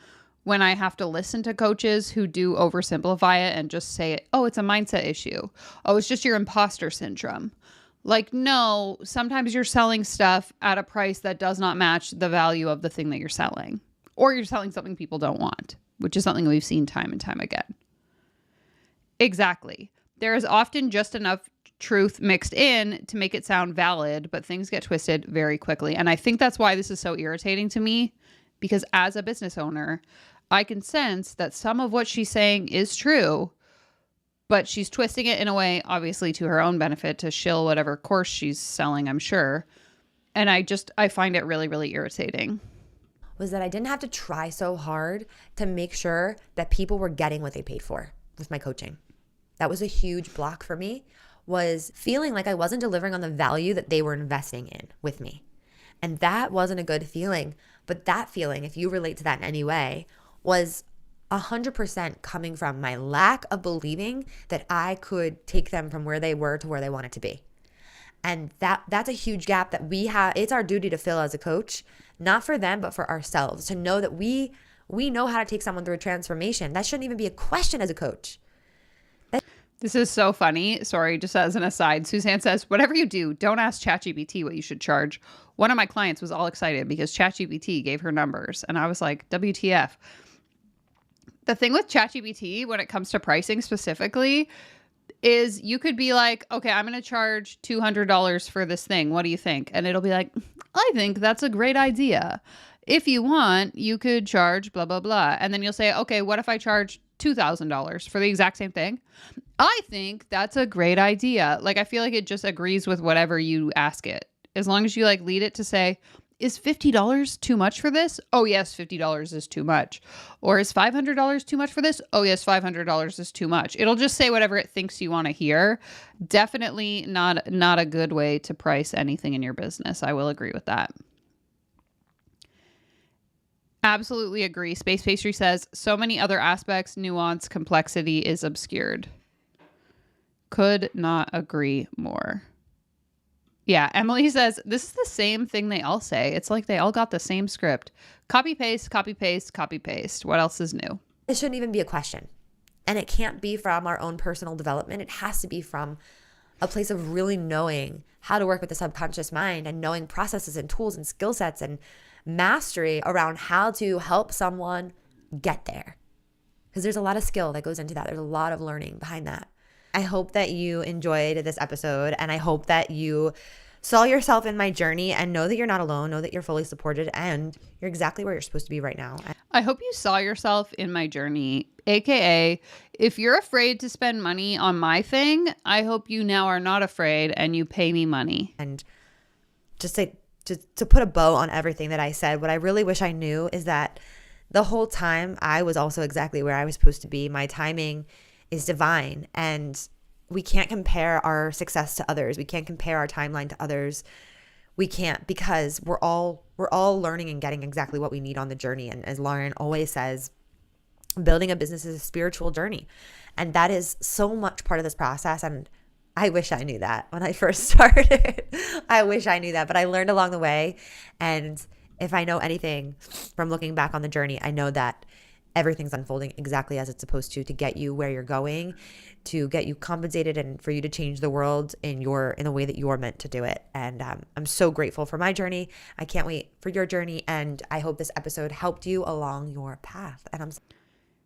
when I have to listen to coaches who do oversimplify it and just say, oh, it's a mindset issue. Oh, it's just your imposter syndrome. Like, no, sometimes you're selling stuff at a price that does not match the value of the thing that you're selling. Or you're selling something people don't want, which is something we've seen time and time again. Exactly. There is often just enough truth mixed in to make it sound valid, but things get twisted very quickly. And I think that's why this is so irritating to me, because as a business owner, I can sense that some of what she's saying is true, but she's twisting it in a way, obviously, to her own benefit to shill whatever course she's selling, I'm sure. And I find it really, really irritating. Was that I didn't have to try so hard to make sure that people were getting what they paid for with my coaching. That was a huge block for me, was feeling like I wasn't delivering on the value that they were investing in with me. And that wasn't a good feeling. But that feeling, if you relate to that in any way, was 100% coming from my lack of believing that I could take them from where they were to where they wanted to be. And that's a huge gap that we have. It's our duty to fill as a coach, not for them, but for ourselves, to know that we know how to take someone through a transformation. That shouldn't even be a question as a coach. This is so funny. Sorry, just as an aside, Suzanne says, whatever you do, don't ask ChatGPT what you should charge. One of my clients was all excited because ChatGPT gave her numbers. And I was like, WTF. The thing with ChatGPT when it comes to pricing specifically is you could be like, okay, I'm going to charge $200 for this thing. What do you think? And it'll be like, I think that's a great idea. If you want, you could charge blah, blah, blah. And then you'll say, okay, what if I charge $2,000 for the exact same thing? I think that's a great idea. Like, I feel like it just agrees with whatever you ask it. As long as you like lead it to say, is $50 too much for this? Oh yes, $50 is too much. Or is $500 too much for this? Oh yes, $500 is too much. It'll just say whatever it thinks you want to hear. Definitely not a good way to price anything in your business. I will agree with that. Absolutely agree. Space Pastry says, so many other aspects, nuance, complexity is obscured. Could not agree more. Yeah, Emily says, this is the same thing they all say. It's like they all got the same script. Copy, paste, copy, paste, copy, paste. What else is new? It shouldn't even be a question. And it can't be from our own personal development. It has to be from a place of really knowing how to work with the subconscious mind and knowing processes and tools and skill sets and mastery around how to help someone get there. Because there's a lot of skill that goes into that. There's a lot of learning behind that. I hope that you enjoyed this episode, and I hope that you saw yourself in my journey and know that you're not alone, know that you're fully supported, and you're exactly where you're supposed to be right now. I hope you saw yourself in my journey, aka if you're afraid to spend money on my thing, I hope you now are not afraid and you pay me money. And just to put a bow on everything that I said, what I really wish I knew is that the whole time I was also exactly where I was supposed to be. My timing is divine, and we can't compare our success to others. We can't compare our timeline to others. We can't, because we're all learning and getting exactly what we need on the journey. And as Lauren always says, building a business is a spiritual journey, and that is so much part of this process. And I wish I knew that when I first started. I wish I knew that, but I learned along the way. And if I know anything from looking back on the journey, I know that everything's unfolding exactly as it's supposed to get you where you're going, to get you compensated, and for you to change the world in the way that you're meant to do it. And I'm so grateful for my journey. I can't wait for your journey. And I hope this episode helped you along your path. And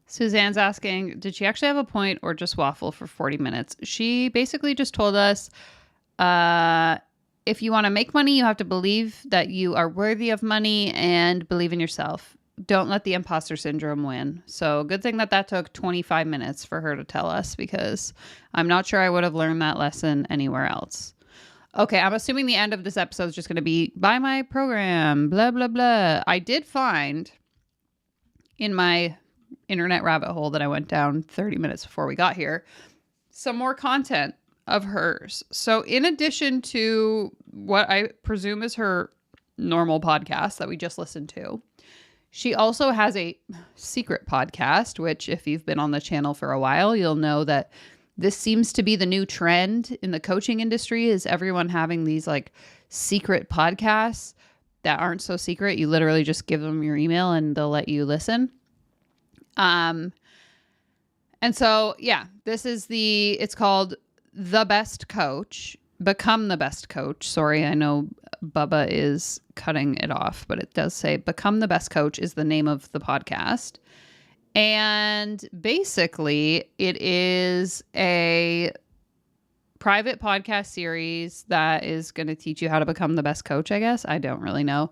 Suzanne's asking, did she actually have a point or just waffle for 40 minutes? She basically just told us, if you want to make money, you have to believe that you are worthy of money and believe in yourself. Don't let the imposter syndrome win. So good thing that took 25 minutes for her to tell us, because I'm not sure I would have learned that lesson anywhere else. Okay, I'm assuming the end of this episode is just going to be buy my program, blah, blah, blah. I did find in my internet rabbit hole that I went down 30 minutes before we got here some more content of hers. So in addition to what I presume is her normal podcast that we just listened to, she also has a secret podcast, which if you've been on the channel for a while, you'll know that this seems to be the new trend in the coaching industry, is everyone having these like secret podcasts that aren't so secret. You literally just give them your email and they'll let you listen. And so, yeah, it's called The Best Coach, Become the Best Coach. Sorry, I know Bubba is cutting it off, but it does say Become the Best Coach is the name of the podcast. And basically it is a private podcast series that is going to teach you how to become the best coach, I guess. I don't really know.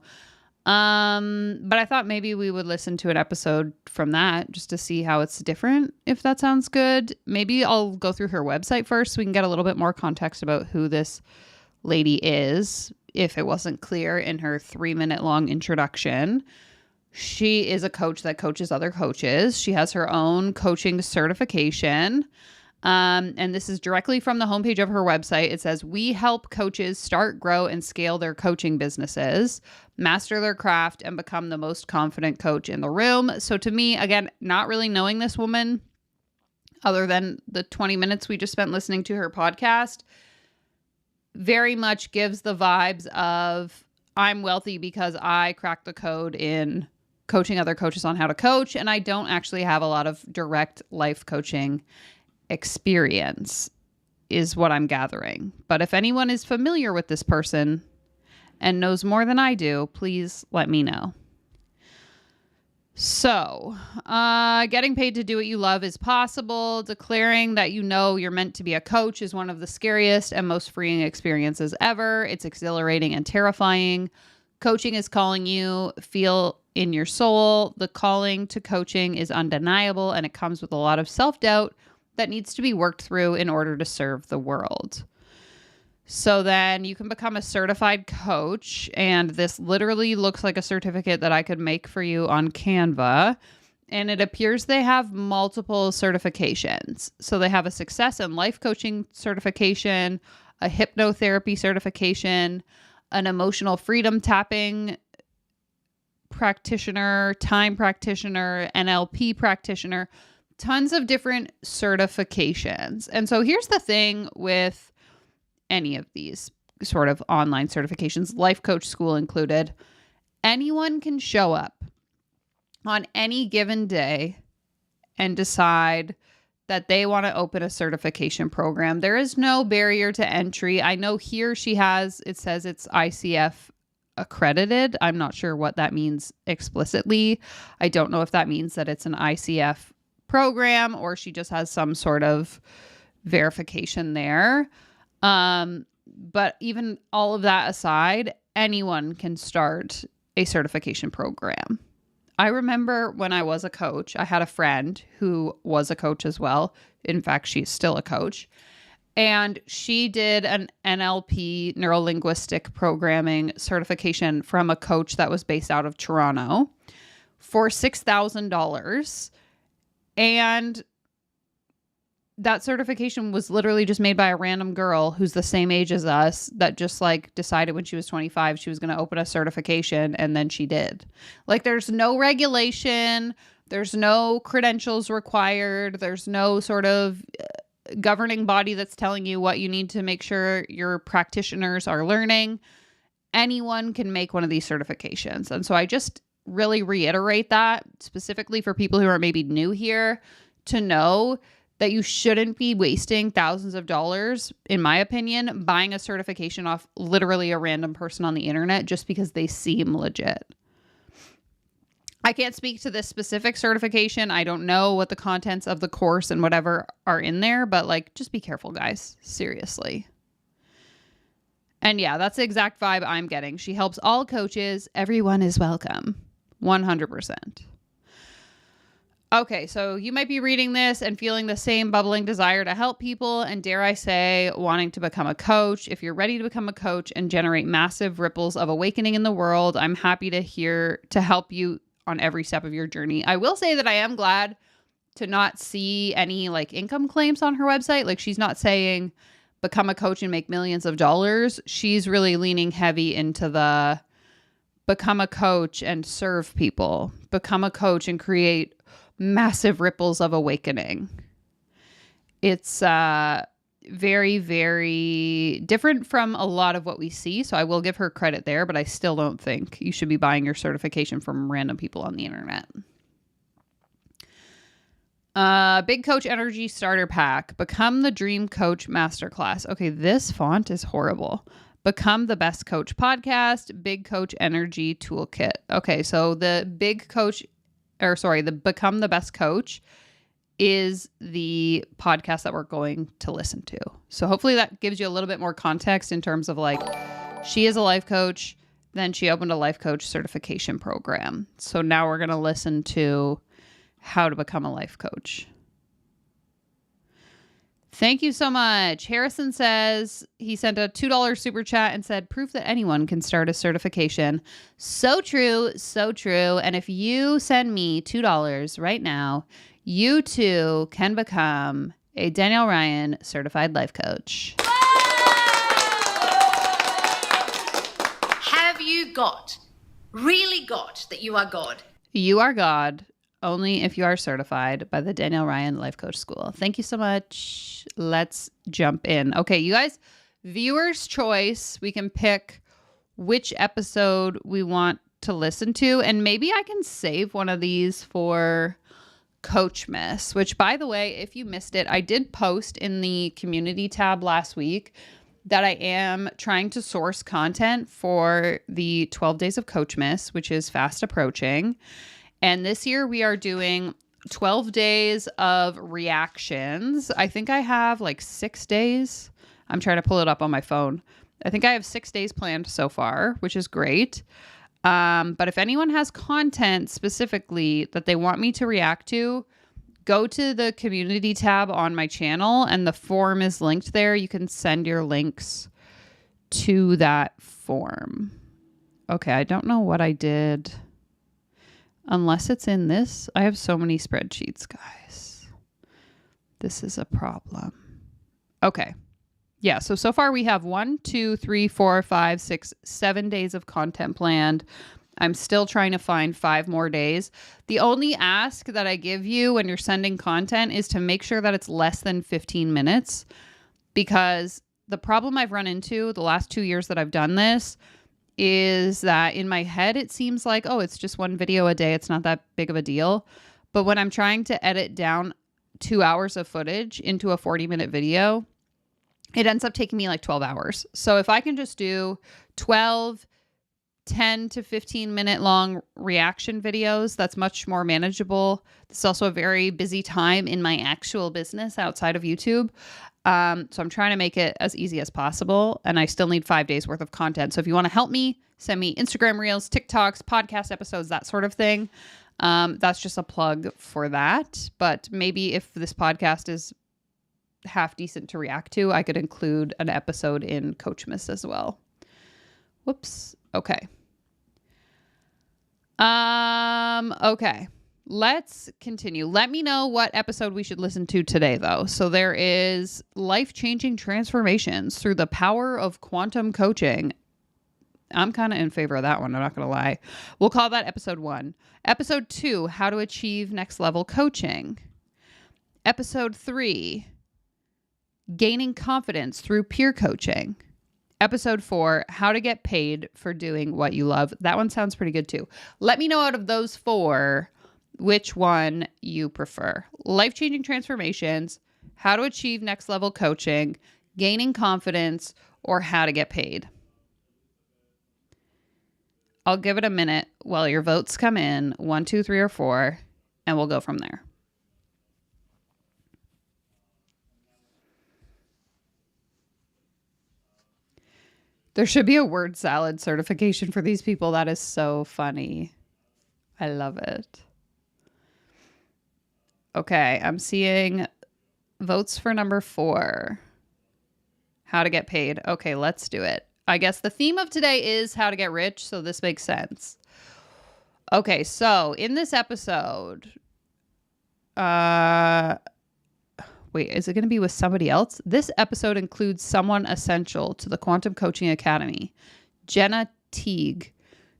But I thought maybe we would listen to an episode from that just to see how it's different, if that sounds good. Maybe I'll go through her website first so we can get a little bit more context about who this lady is. if it wasn't clear in her 3-minute long introduction. She is a coach that coaches other coaches. She has her own coaching certification. And this is directly from the homepage of her website. It says, we help coaches start, grow, and scale their coaching businesses, master their craft, and become the most confident coach in the room. So to me, again, not really knowing this woman, other than the 20 minutes we just spent listening to her podcast, very much gives the vibes of, I'm wealthy because I cracked the code in coaching other coaches on how to coach, and I don't actually have a lot of direct life coaching experience, is what I'm gathering. But if anyone is familiar with this person and knows more than I do, please let me know. So, getting paid to do what you love is possible. Declaring that you know you're meant to be a coach is one of the scariest and most freeing experiences ever. It's exhilarating and terrifying. Coaching is calling you. Feel in your soul. The calling to coaching is undeniable, and it comes with a lot of self-doubt that needs to be worked through in order to serve the world. So then you can become a certified coach, and this literally looks like a certificate that I could make for you on Canva. And it appears they have multiple certifications. So they have a success and life coaching certification, a hypnotherapy certification, an emotional freedom tapping practitioner, time practitioner, NLP practitioner, tons of different certifications. And so here's the thing with any of these sort of online certifications, life coach school included, anyone can show up on any given day and decide that they want to open a certification program. There is no barrier to entry. I know here it says it's ICF accredited. I'm not sure what that means explicitly. I don't know if that means that it's an ICF program or she just has some sort of verification there. But even all of that aside, anyone can start a certification program. I remember when I was a coach, I had a friend who was a coach as well. In fact, she's still a coach. And she did an NLP, neuro-linguistic programming certification from a coach that was based out of Toronto for $6,000. And that certification was literally just made by a random girl who's the same age as us that just like decided when she was 25 she was going to open a certification, and then she did. Like, there's no regulation, there's no credentials required, there's no sort of governing body that's telling you what you need to make sure your practitioners are learning. Anyone can make one of these certifications. And so I just really reiterate that specifically for people who are maybe new here, to know that you shouldn't be wasting thousands of dollars, in my opinion, buying a certification off literally a random person on the internet just because they seem legit. I can't speak to this specific certification. I don't know what the contents of the course and whatever are in there, but like, just be careful, guys. Seriously. And yeah, that's the exact vibe I'm getting. She helps all coaches. Everyone is welcome. 100%. Okay, so you might be reading this and feeling the same bubbling desire to help people and, dare I say, wanting to become a coach. If you're ready to become a coach and generate massive ripples of awakening in the world, I'm happy to help you on every step of your journey. I will say that I am glad to not see any like income claims on her website. Like, she's not saying become a coach and make millions of dollars. She's really leaning heavy into the become a coach and serve people, become a coach and create massive ripples of awakening. It's very, very different from a lot of what we see. So I will give her credit there, but I still don't think you should be buying your certification from random people on the internet. Big Coach Energy Starter Pack. Become the Dream Coach Masterclass. Okay, this font is horrible. Become the Best Coach Podcast. Big Coach Energy Toolkit. Okay, so the Become the Best Coach is the podcast that we're going to listen to. So hopefully that gives you a little bit more context in terms of like, she is a life coach, then she opened a life coach certification program. So now we're going to listen to how to become a life coach. Thank you so much. Harrison says he sent a $2 super chat and said, proof that anyone can start a certification. So true. So true. And if you send me $2 right now, you too can become a Danielle Ryan certified life coach. Have you really got that you are God? You are God only if you are certified by the Danielle Ryan Life Coach School. Thank you so much. Let's jump in. Okay, you guys, viewer's choice. We can pick which episode we want to listen to. And maybe I can save one of these for Coachmas, which, by the way, if you missed it, I did post in the community tab last week that I am trying to source content for the 12 days of Coachmas, which is fast approaching. And this year we are doing 12 days of reactions. I think I have like 6 days. I'm trying to pull it up on my phone. I think I have 6 days planned so far, which is great. But if anyone has content specifically that they want me to react to, go to the community tab on my channel and the form is linked there. You can send your links to that form. Okay, I don't know what I did. Unless it's in this. I have so many spreadsheets, guys. This is a problem. Okay. Yeah, so far we have 1, 2, 3, 4, 5, 6, 7 days of content planned. I'm still trying to find 5 more days. The only ask that I give you when you're sending content is to make sure that it's less than 15 minutes. Because the problem I've run into the last 2 years that I've done this is that in my head, it seems like, oh, it's just 1 video a day. It's not that big of a deal. But when I'm trying to edit down 2 hours of footage into a 40-minute video, it ends up taking me like 12 hours. So if I can just do 12, 10 to 15 minute long reaction videos, that's much more manageable. It's also a very busy time in my actual business outside of YouTube. So I'm trying to make it as easy as possible, and I still need 5 days worth of content. So if you want to help me, send me Instagram Reels, TikToks, podcast episodes, that sort of thing. That's just a plug for that. But maybe if this podcast is half decent to react to, I could include an episode in Coachmas as well. Whoops. Okay. Okay. Let's continue. Let me know what episode we should listen to today, though. So there is life-changing transformations through the power of quantum coaching. I'm kind of in favor of that one. I'm not going to lie. We'll call that episode 1. Episode 2, how to achieve next level coaching. Episode 3, gaining confidence through peer coaching. Episode 4, how to get paid for doing what you love. That one sounds pretty good too. Let me know out of those 4, which one you prefer. Life-changing transformations, how to achieve next level coaching, gaining confidence, or how to get paid. I'll give it a minute while your votes come in, 1, 2, 3, or 4, and we'll go from there. There should be a word salad certification for these people. That is so funny. I love it. Okay, I'm seeing votes for number 4. How to get paid. Okay, let's do it. I guess the theme of today is how to get rich, so this makes sense. Okay, so in this episode, wait, is it going to be with somebody else? This episode includes someone essential to the Quantum Coaching Academy, Jenna Teague.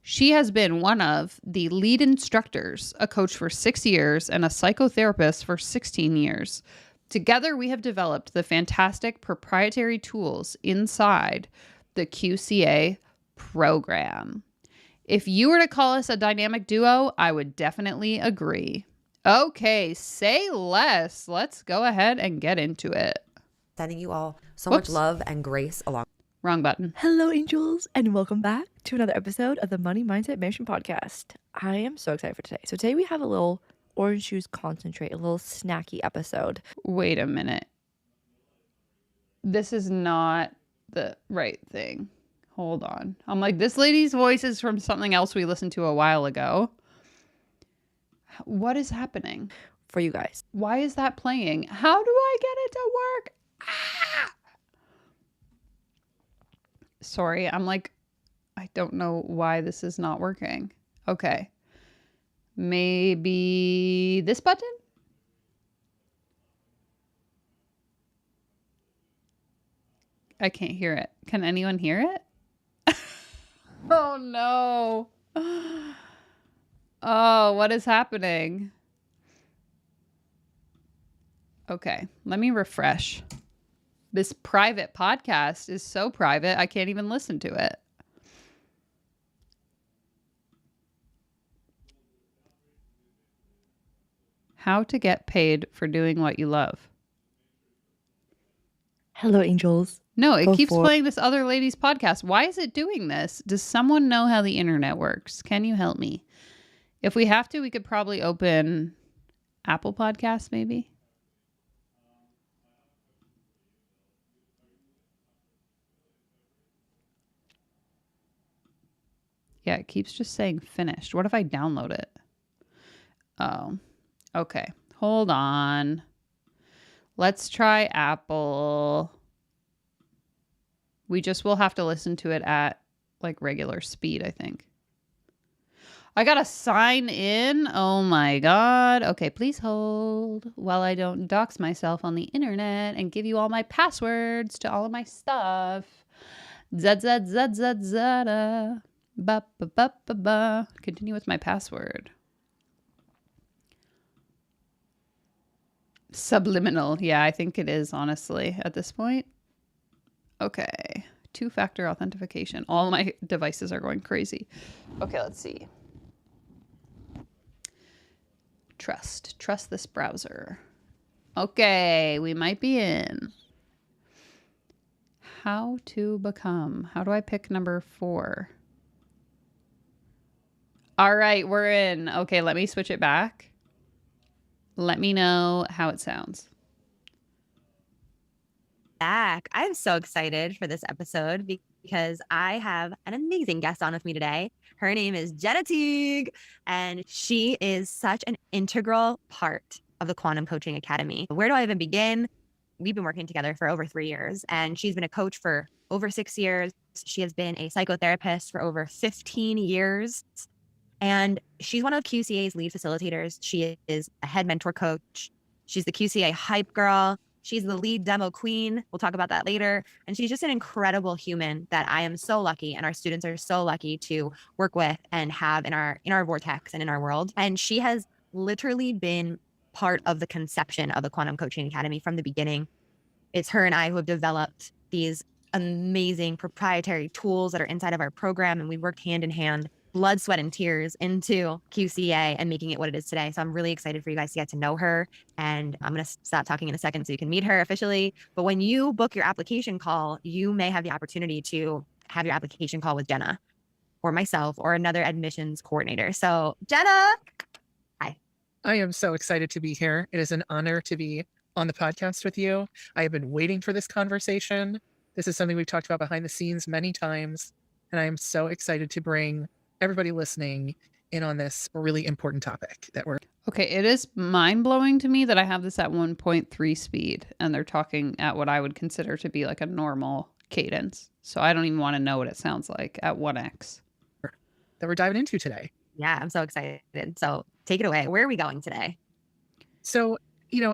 She has been one of the lead instructors, a coach for 6 years, and a psychotherapist for 16 years. Together, we have developed the fantastic proprietary tools inside the QCA program. If you were to call us a dynamic duo, I would definitely agree. Okay, say less. Let's go ahead and get into it. Sending you all so much love and grace along. Wrong button. Hello, angels, and welcome back to another episode of the Money Mindset Mansion podcast. I am so excited for today. So today we have a little orange juice concentrate, a little snacky episode. Wait a minute. This is not the right thing. Hold on. I'm like, this lady's voice is from something else we listened to a while ago. What is happening? For you guys. Why is that playing? How do I get it to work? Sorry, I'm like, I don't know why this is not working. Okay. Maybe this button? I can't hear it. Can anyone hear it? Oh no. Oh, what is happening? Okay, let me refresh. This private podcast is so private, I can't even listen to it. How to get paid for doing what you love. Hello, angels. No, it Go keeps for it. playing this other lady's podcast. Why is it doing this? Does someone know how the internet works? Can you help me? If we have to, we could probably open Apple Podcasts, maybe. Yeah, it keeps just saying finished. What if I download it? Oh, okay. Hold on. Let's try Apple. We just will have to listen to it at like regular speed, I think. I gotta sign in. Oh my God. Okay, please hold while I don't dox myself on the internet and give you all my passwords to all of my stuff. Zad zad zad zad zada. Ba ba ba ba ba. Continue with my password. Subliminal. Yeah, I think it is, honestly, at this point. Okay. Two-factor authentication. All my devices are going crazy. Okay, let's see. Trust this browser. Okay, we might be in. How to become. How do I pick number 4? All right, we're in. Okay, let me switch it back. Let me know how it sounds. Back. I'm so excited for this episode because I have an amazing guest on with me today. Her name is Jenna Teague, and she is such an integral part of the Quantum Coaching Academy. Where do I even begin? We've been working together for over 3 years, and she's been a coach for over 6 years. She has been a psychotherapist for over 15 years. And she's one of QCA's lead facilitators. She is a head mentor coach. She's the QCA hype girl. She's the lead demo queen. We'll talk about that later. And she's just an incredible human that I am so lucky, and our students are so lucky to work with and have in our vortex and in our world. And she has literally been part of the conception of the Quantum Coaching Academy from the beginning. It's her and I who have developed these amazing proprietary tools that are inside of our program. And we worked hand in hand, blood, sweat, and tears into QCA and making it what it is today. So I'm really excited for you guys to get to know her. And I'm going to stop talking in a second so you can meet her officially. But when you book your application call, you may have the opportunity to have your application call with Jenna or myself or another admissions coordinator. So Jenna, hi. I am so excited to be here. It is an honor to be on the podcast with you. I have been waiting for this conversation. This is something we've talked about behind the scenes many times. And I am so excited to bring everybody listening in on this really important topic that we're. Okay, it is mind-blowing to me that I have this at 1.3 speed and they're talking at what I would consider to be like a normal cadence. So I don't even want to know what it sounds like at 1x. That we're diving into today. Yeah, I'm so excited. So take it away. Where are we going today? So,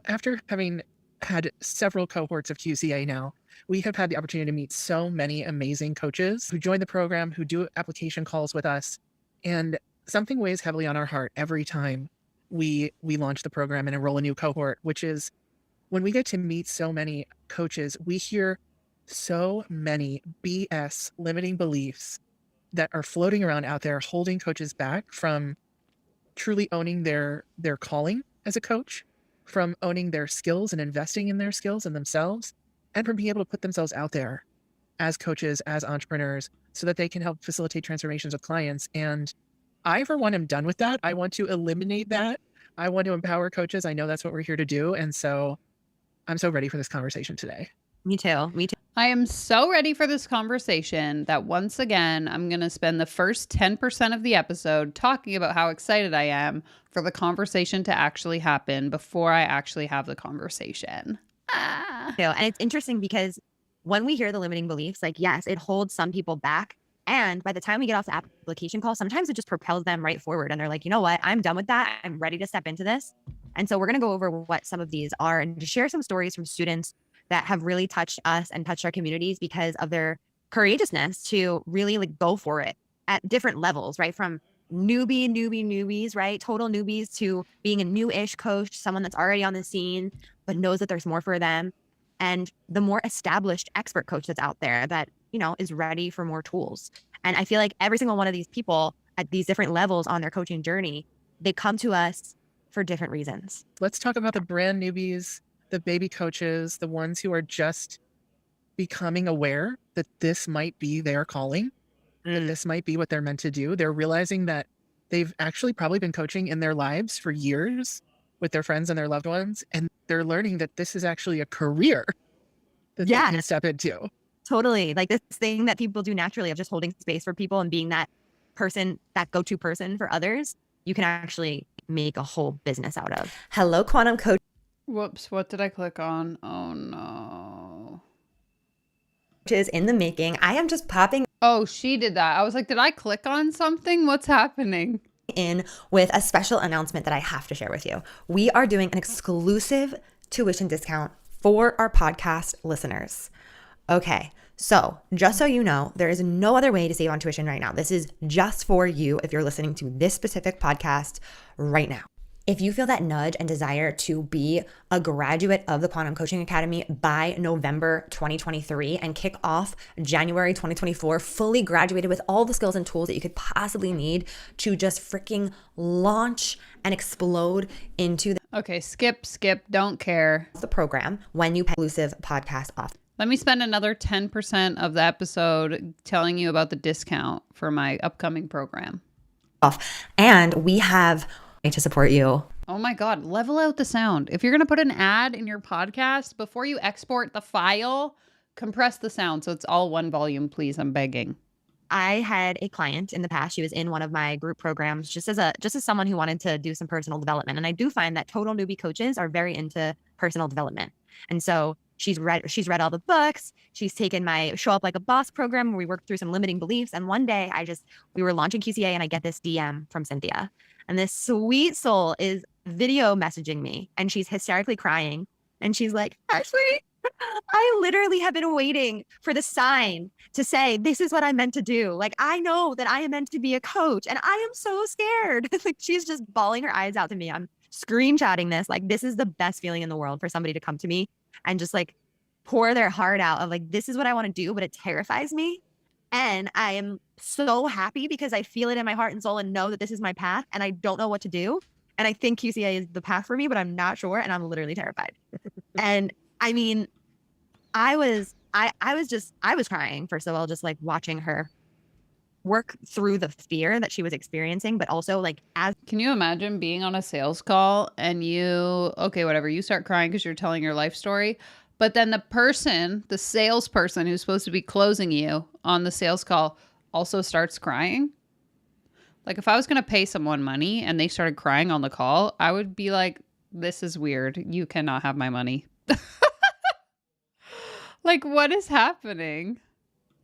after having had several cohorts of QCA now, we have had the opportunity to meet so many amazing coaches who join the program, who do application calls with us. And something weighs heavily on our heart every time we launch the program and enroll a new cohort, which is when we get to meet so many coaches, we hear so many BS limiting beliefs that are floating around out there, holding coaches back from truly owning their calling as a coach, from owning their skills and investing in their skills and themselves, and from being able to put themselves out there as coaches, as entrepreneurs, so that they can help facilitate transformations with clients. And I, for one, am done with that. I want to eliminate that. I want to empower coaches. I know that's what we're here to do. And so I'm so ready for this conversation today. Me too. I am so ready for this conversation that once again, I'm going to spend the first 10% of the episode talking about how excited I am for the conversation to actually happen before I actually have the conversation. And it's interesting because when we hear the limiting beliefs, like, yes, it holds some people back. And by the time we get off the application call, sometimes it just propels them right forward. And they're like, you know what? I'm done with that. I'm ready to step into this. And so we're going to go over what some of these are and to share some stories from students that have really touched us and touched our communities because of their courageousness to really like go for it at different levels, right? From newbies, right? Total newbies to being a new-ish coach, someone that's already on the scene, but knows that there's more for them. And the more established expert coach that's out there that, you know, is ready for more tools. And I feel like every single one of these people at these different levels on their coaching journey, they come to us for different reasons. Let's talk about the brand newbies, the baby coaches, the ones who are just becoming aware that this might be their calling, and this might be what they're meant to do. They're realizing that they've actually probably been coaching in their lives for years with their friends and their loved ones, and they're learning that this is actually a career that they can step into. Totally. Like this thing that people do naturally of just holding space for people and being that person, that go-to person for others, you can actually make a whole business out of. Hello, Quantum Coach. Whoops, what did I click on? Oh no. Is in the making. I am just popping. Oh, she did that. I was like, did I click on something? What's happening? In with a special announcement that I have to share with you. We are doing an exclusive tuition discount for our podcast listeners. Okay, so just so you know, there is no other way to save on tuition right now. This is just for you if you're listening to this specific podcast right now. If you feel that nudge and desire to be a graduate of the Quantum Coaching Academy by November 2023 and kick off January 2024 fully graduated with all the skills and tools that you could possibly need to just freaking launch and explode into Okay, skip, don't care. The program when you pay exclusive podcast off. Let me spend another 10% of the episode telling you about the discount for my upcoming program. And we have to support you. Oh my God, level out the sound. If you're going to put an ad in your podcast, before you export the file, compress the sound so it's all one volume, please. I'm begging. I had a client in the past. She was in one of my group programs just as someone who wanted to do some personal development. And I do find that total newbie coaches are very into personal development. And so she's read all the books. She's taken my Show Up Like a Boss program where we worked through some limiting beliefs. And one day we were launching QCA and I get this DM from Cynthia. And this sweet soul is video messaging me and she's hysterically crying. And she's like, Ashley, I literally have been waiting for the sign to say, this is what I'm meant to do. Like, I know that I am meant to be a coach and I am so scared. Like she's just bawling her eyes out to me. I'm screenshotting this. Like, this is the best feeling in the world for somebody to come to me and just like pour their heart out of like, this is what I want to do, but it terrifies me. And I am so happy because I feel it in my heart and soul and know that this is my path and I don't know what to do. And I think QCA is the path for me, but I'm not sure. And I'm literally terrified. And I mean, I was crying, first of all, just like watching her work through the fear that she was experiencing, but also like Can you imagine being on a sales call and you start crying because you're telling your life story, but then the salesperson who's supposed to be closing you on the sales call also starts crying? Like if I was going to pay someone money and they started crying on the call, I would be like, this is weird. You cannot have my money. Like, what is happening?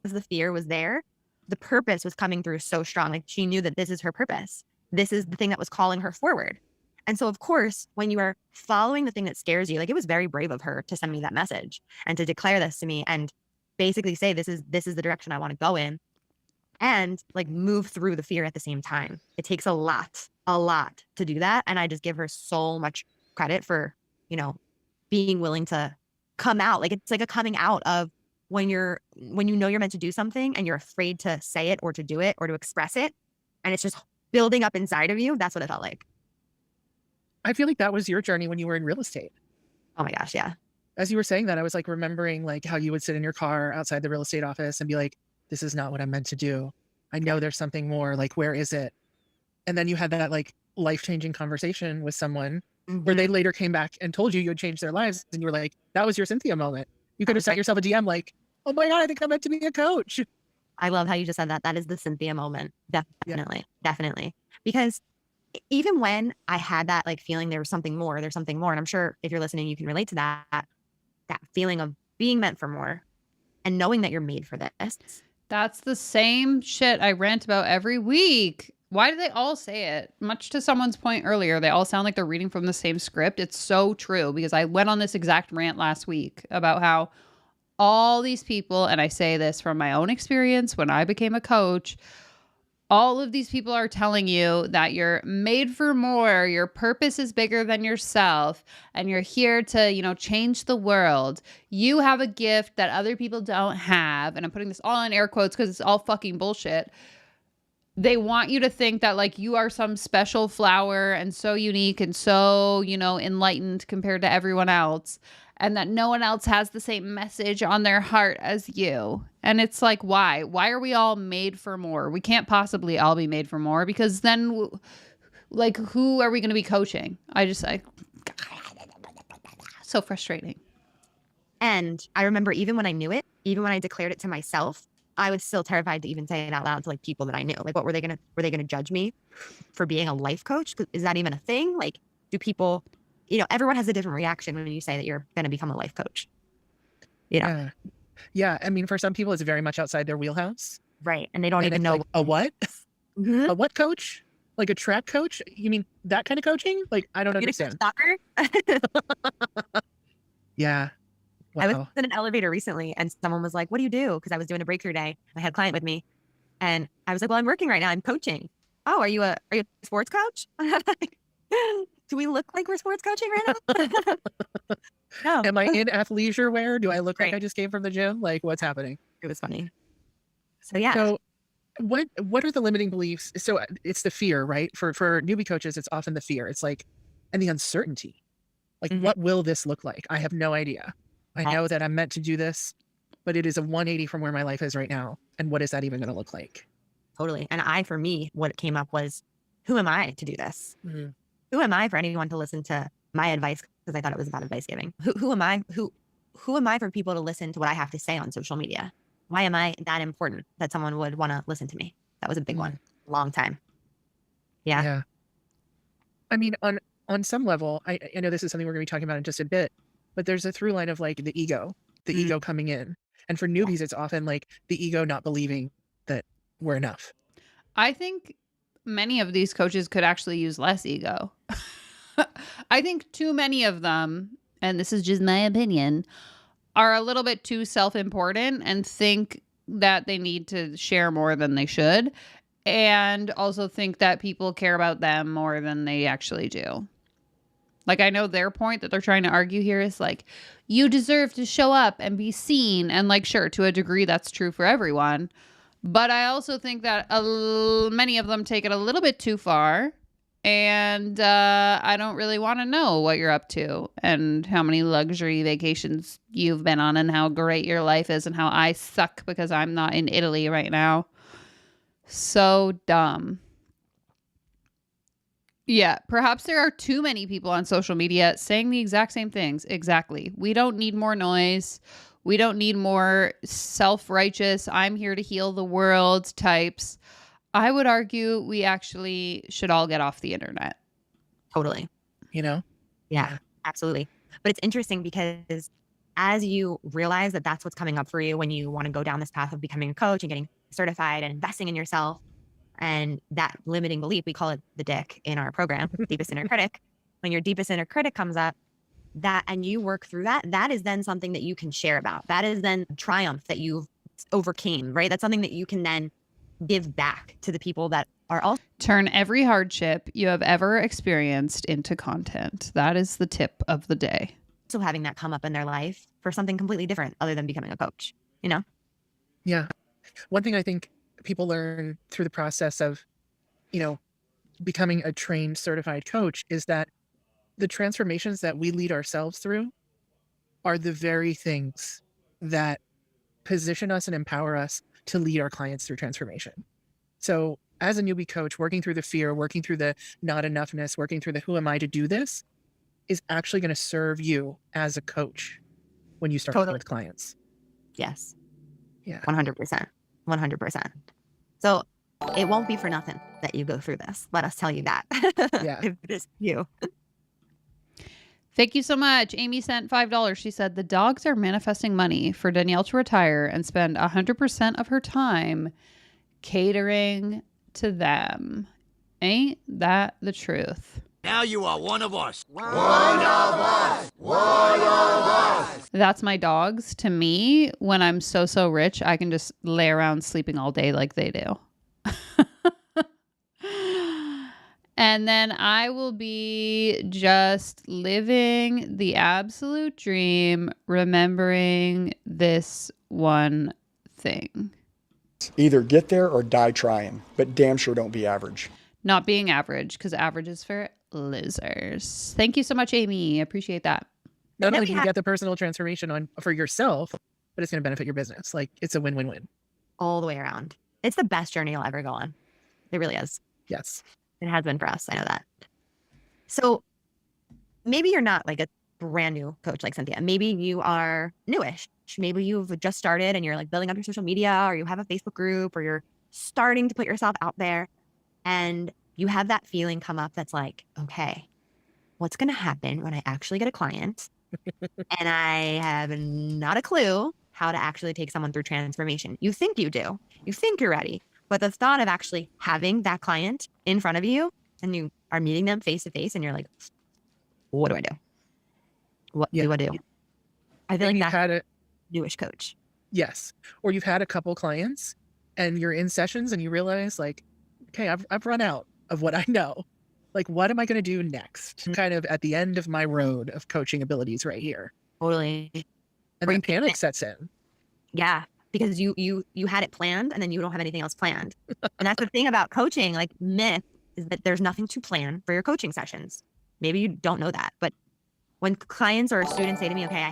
The fear was there. The purpose was coming through so strong. Like she knew that this is her purpose. This is the thing that was calling her forward. And so, of course, when you are following the thing that scares you, like it was very brave of her to send me that message and to declare this to me and basically say, this is the direction I want to go in and like move through the fear at the same time. It takes a lot to do that. And I just give her so much credit for, being willing to come out. Like it's like a coming out of when you know you're meant to do something and you're afraid to say it or to do it or to express it. And it's just building up inside of you. That's what it felt like. I feel like that was your journey when you were in real estate. Oh my gosh. Yeah. As you were saying that, I was like remembering like how you would sit in your car outside the real estate office and be like, this is not what I'm meant to do. I know there's something more. Like, where is it? And then you had that like life-changing conversation with someone where they later came back and told you had changed their lives. And you were like, that was your Cynthia moment. You could have sent yourself a DM like, oh my God, I think I'm meant to be a coach. I love how you just said that. That is the Cynthia moment. Definitely. Because even when I had that like feeling there's something more, and I'm sure if you're listening, you can relate to that. that feeling of being meant for more and knowing that you're made for this. That's the same shit I rant about every week. Why do they all say it? Much to someone's point earlier, they all sound like they're reading from the same script. It's so true because I went on this exact rant last week about how all these people, and I say this from my own experience when I became a coach, all of these people are telling you that you're made for more, your purpose is bigger than yourself, and you're here to, you know, change the world. You have a gift that other people don't have, and I'm putting this all in air quotes because it's all fucking bullshit. They want you to think that like you are some special flower and so unique and so, you know, enlightened compared to everyone else, and that no one else has the same message on their heart as you. And it's like, why? Why are we all made for more? We can't possibly all be made for more because then like who are we going to be coaching? So frustrating. And I remember even when I knew it, even when I declared it to myself, I was still terrified to even say it out loud to like people that I knew. Like, what were they gonna judge me for being a life coach? Is that even a thing? Like, do people, you know, everyone has a different reaction when you say that you're gonna become a life coach. You know? Yeah. I mean, for some people, it's very much outside their wheelhouse. Right. And they don't even know. Like, a what? A what coach? Like a track coach? You mean that kind of coaching? Like, I don't understand. Soccer? Yeah. Wow. I was in an elevator recently and someone was like, what do you do? Because I was doing a breakthrough day. I had a client with me. And I was like, well, I'm working right now. I'm coaching. Oh, are you a sports coach? Do we look like we're sports coaching right now? No. Am I in athleisure wear? Do I look like I just came from the gym? Like, what's happening? It was funny. So, yeah. So what are the limiting beliefs? So it's the fear, right? For newbie coaches, it's often the fear. It's like, and the uncertainty. Like, what will this look like? I have no idea. I know that I'm meant to do this, but it is a 180 from where my life is right now. And what is that even going to look like? Totally. And for me, what came up was, who am I to do this? Mm-hmm. Who am I for anyone to listen to my advice? Because I thought it was about advice giving. Who am I? Who am I for people to listen to what I have to say on social media? Why am I that important that someone would want to listen to me? That was a big one. Long time. Yeah. Yeah. I mean, on some level, I know this is something we're going to be talking about in just a bit, but there's a through line of like the ego coming in. And for newbies, it's often like the ego not believing that we're enough. I think many of these coaches could actually use less ego. I think too many of them, and this is just my opinion, are a little bit too self-important and think that they need to share more than they should, and also think that people care about them more than they actually do. Like, I know their point that they're trying to argue here is like, you deserve to show up and be seen. And like, sure, to a degree, that's true for everyone. But I also think that many of them take it a little bit too far. And I don't really want to know what you're up to and how many luxury vacations you've been on and how great your life is and how I suck because I'm not in Italy right now. So dumb. Yeah, perhaps there are too many people on social media saying the exact same things. Exactly. We don't need more noise. We don't need more self-righteous, I'm here to heal the world types. I would argue we actually should all get off the internet. Totally. You know? Yeah, absolutely. But it's interesting because as you realize that that's what's coming up for you when you want to go down this path of becoming a coach and getting certified and investing in yourself, and that limiting belief, we call it the dick in our program, deepest inner critic. When your deepest inner critic comes up, that and you work through that is then something that you can share about. That is then triumph that you've overcame, right? That's something that you can then give back to the people that are also. Turn every hardship you have ever experienced into content. That is the tip of the day. So having that come up in their life for something completely different other than becoming a coach, you know? Yeah. One thing I think people learn through the process of, you know, becoming a trained certified coach is that the transformations that we lead ourselves through are the very things that position us and empower us to lead our clients through transformation. So as a newbie coach, working through the fear, working through the not enoughness, working through the who am I to do this is actually going to serve you as a coach when you start working with clients. Yes. Yeah. 100%. 100%. So it won't be for nothing that you go through this. Let us tell you that. Yeah. If it is you. Thank you so much. Amy sent $5. She said the dogs are manifesting money for Danielle to retire and spend 100% of her time catering to them. Ain't that the truth? Now you are one of us. One of us. One of us. That's my dogs. To me, when I'm so rich, I can just lay around sleeping all day like they do. And then I will be just living the absolute dream, remembering this one thing. Either get there or die trying, but damn sure don't be average. Not being average, because average is for losers. Thank you so much, Amy. Appreciate that. Not only do you get the personal transformation for yourself, but it's going to benefit your business. Like, it's a win-win-win. All the way around. It's the best journey you'll ever go on. It really is. Yes. It has been for us. I know that. So maybe you're not like a brand new coach like Cynthia. Maybe you are newish. Maybe you've just started and you're like building up your social media, or you have a Facebook group, or you're starting to put yourself out there, and you have that feeling come up that's like, okay, what's going to happen when I actually get a client and I have not a clue how to actually take someone through transformation? You think you do. You think you're ready. But the thought of actually having that client in front of you and you are meeting them face to face and you're like, what do I do? What do I do? I feel like that's had a newish coach. Yes. Or you've had a couple clients and you're in sessions and you realize like, okay, I've run out of what I know. Like, what am I going to do next? I'm kind of at the end of my road of coaching abilities right here. Totally. And then panic sets in. Yeah. Because you had it planned and then you don't have anything else planned. And that's the thing about coaching, like myth is that there's nothing to plan for your coaching sessions. Maybe you don't know that, but when clients or students say to me, okay,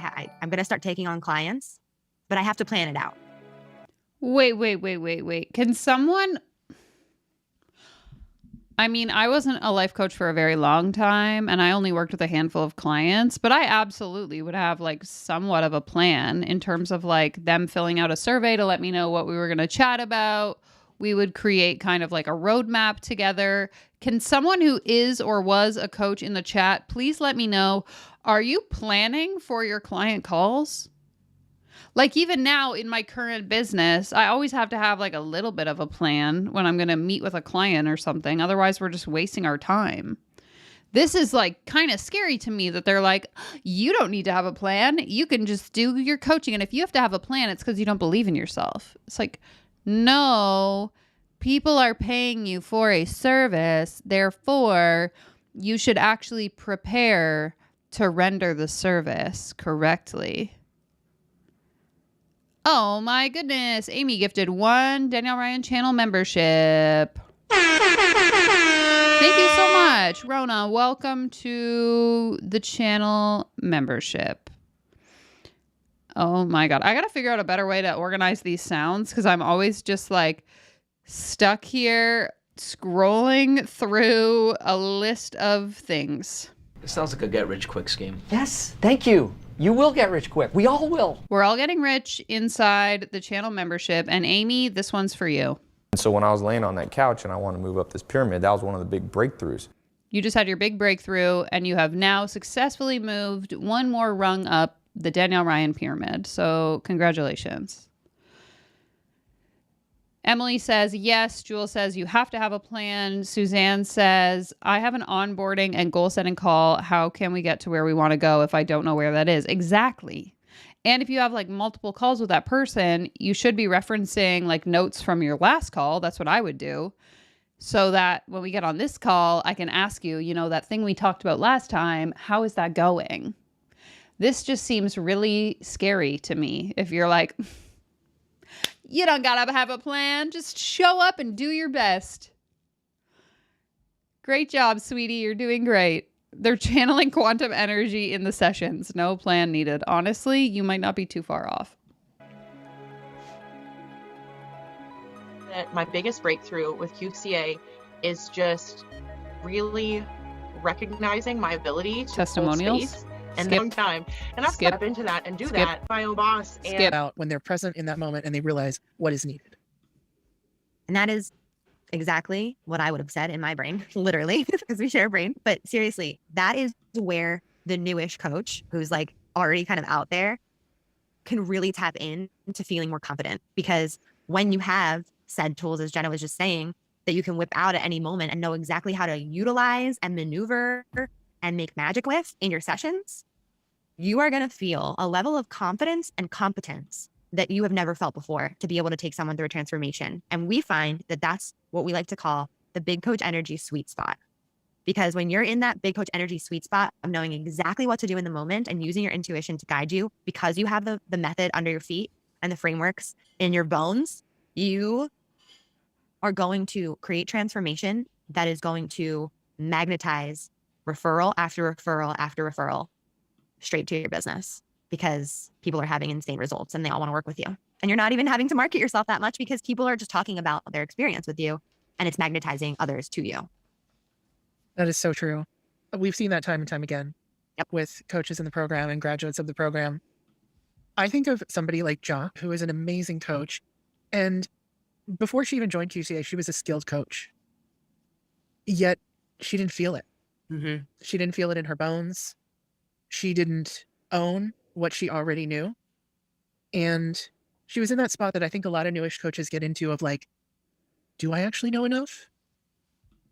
I'm going to start taking on clients, but I have to plan it out. Wait. Can someone... I mean, I wasn't a life coach for a very long time, and I only worked with a handful of clients, but I absolutely would have like somewhat of a plan in terms of like them filling out a survey to let me know what we were going to chat about. We would create kind of like a roadmap together. Can someone who is or was a coach in the chat, please let me know, are you planning for your client calls? Like even now in my current business, I always have to have like a little bit of a plan when I'm going to meet with a client or something. Otherwise, we're just wasting our time. This is like kind of scary to me that they're like, you don't need to have a plan. You can just do your coaching. And if you have to have a plan, it's because you don't believe in yourself. It's like, no, people are paying you for a service. Therefore, you should actually prepare to render the service correctly. Oh my goodness. Amy gifted 1 Danielle Ryan channel membership. Thank you so much. Rona, welcome to the channel membership. Oh my God. I got to figure out a better way to organize these sounds because I'm always just like stuck here scrolling through a list of things. It sounds like a get-rich-quick scheme. Yes, thank you. You will get rich quick. We all will. We're all getting rich inside the channel membership. And Amy, this one's for you. So when I was laying on that couch and I wanted to move up this pyramid, that was one of the big breakthroughs. You just had your big breakthrough and you have now successfully moved one more rung up the Danielle Ryan pyramid. So congratulations. Emily says, yes. Jewel says, you have to have a plan. Suzanne says, I have an onboarding and goal setting call. How can we get to where we want to go if I don't know where that is? Exactly. And if you have like multiple calls with that person, you should be referencing like notes from your last call. That's what I would do. So that when we get on this call, I can ask you, you know, that thing we talked about last time, how is that going? This just seems really scary to me. If you're like, you don't gotta have a plan. Just show up and do your best. Great job, sweetie. You're doing great. They're channeling quantum energy in the sessions. No plan needed. Honestly, you might not be too far off. My biggest breakthrough with QCA is just really recognizing my ability to testimonials hold space and long time, and I'll step into that and do that my own boss. And out when they're present in that moment and they realize what is needed. And that is exactly what I would have said in my brain, literally, because we share a brain. But seriously, that is where the newish coach who's like already kind of out there can really tap into feeling more confident, because when you have said tools, as Jenna was just saying, that you can whip out at any moment and know exactly how to utilize and maneuver and make magic with in your sessions, you are going to feel a level of confidence and competence that you have never felt before to be able to take someone through a transformation. And we find that that's what we like to call the big coach energy sweet spot. Because when you're in that big coach energy sweet spot of knowing exactly what to do in the moment and using your intuition to guide you, because you have the method under your feet and the frameworks in your bones, you are going to create transformation that is going to magnetize referral after referral after referral straight to your business, because people are having insane results and they all want to work with you. And you're not even having to market yourself that much, because people are just talking about their experience with you and it's magnetizing others to you. That is so true. We've seen that time and time again with coaches in the program and graduates of the program. I think of somebody like Ja, who is an amazing coach. And before she even joined QCA, she was a skilled coach. Yet she didn't feel it. Mm-hmm. She didn't feel it in her bones. She didn't own what she already knew. And she was in that spot that I think a lot of newish coaches get into of like, do I actually know enough?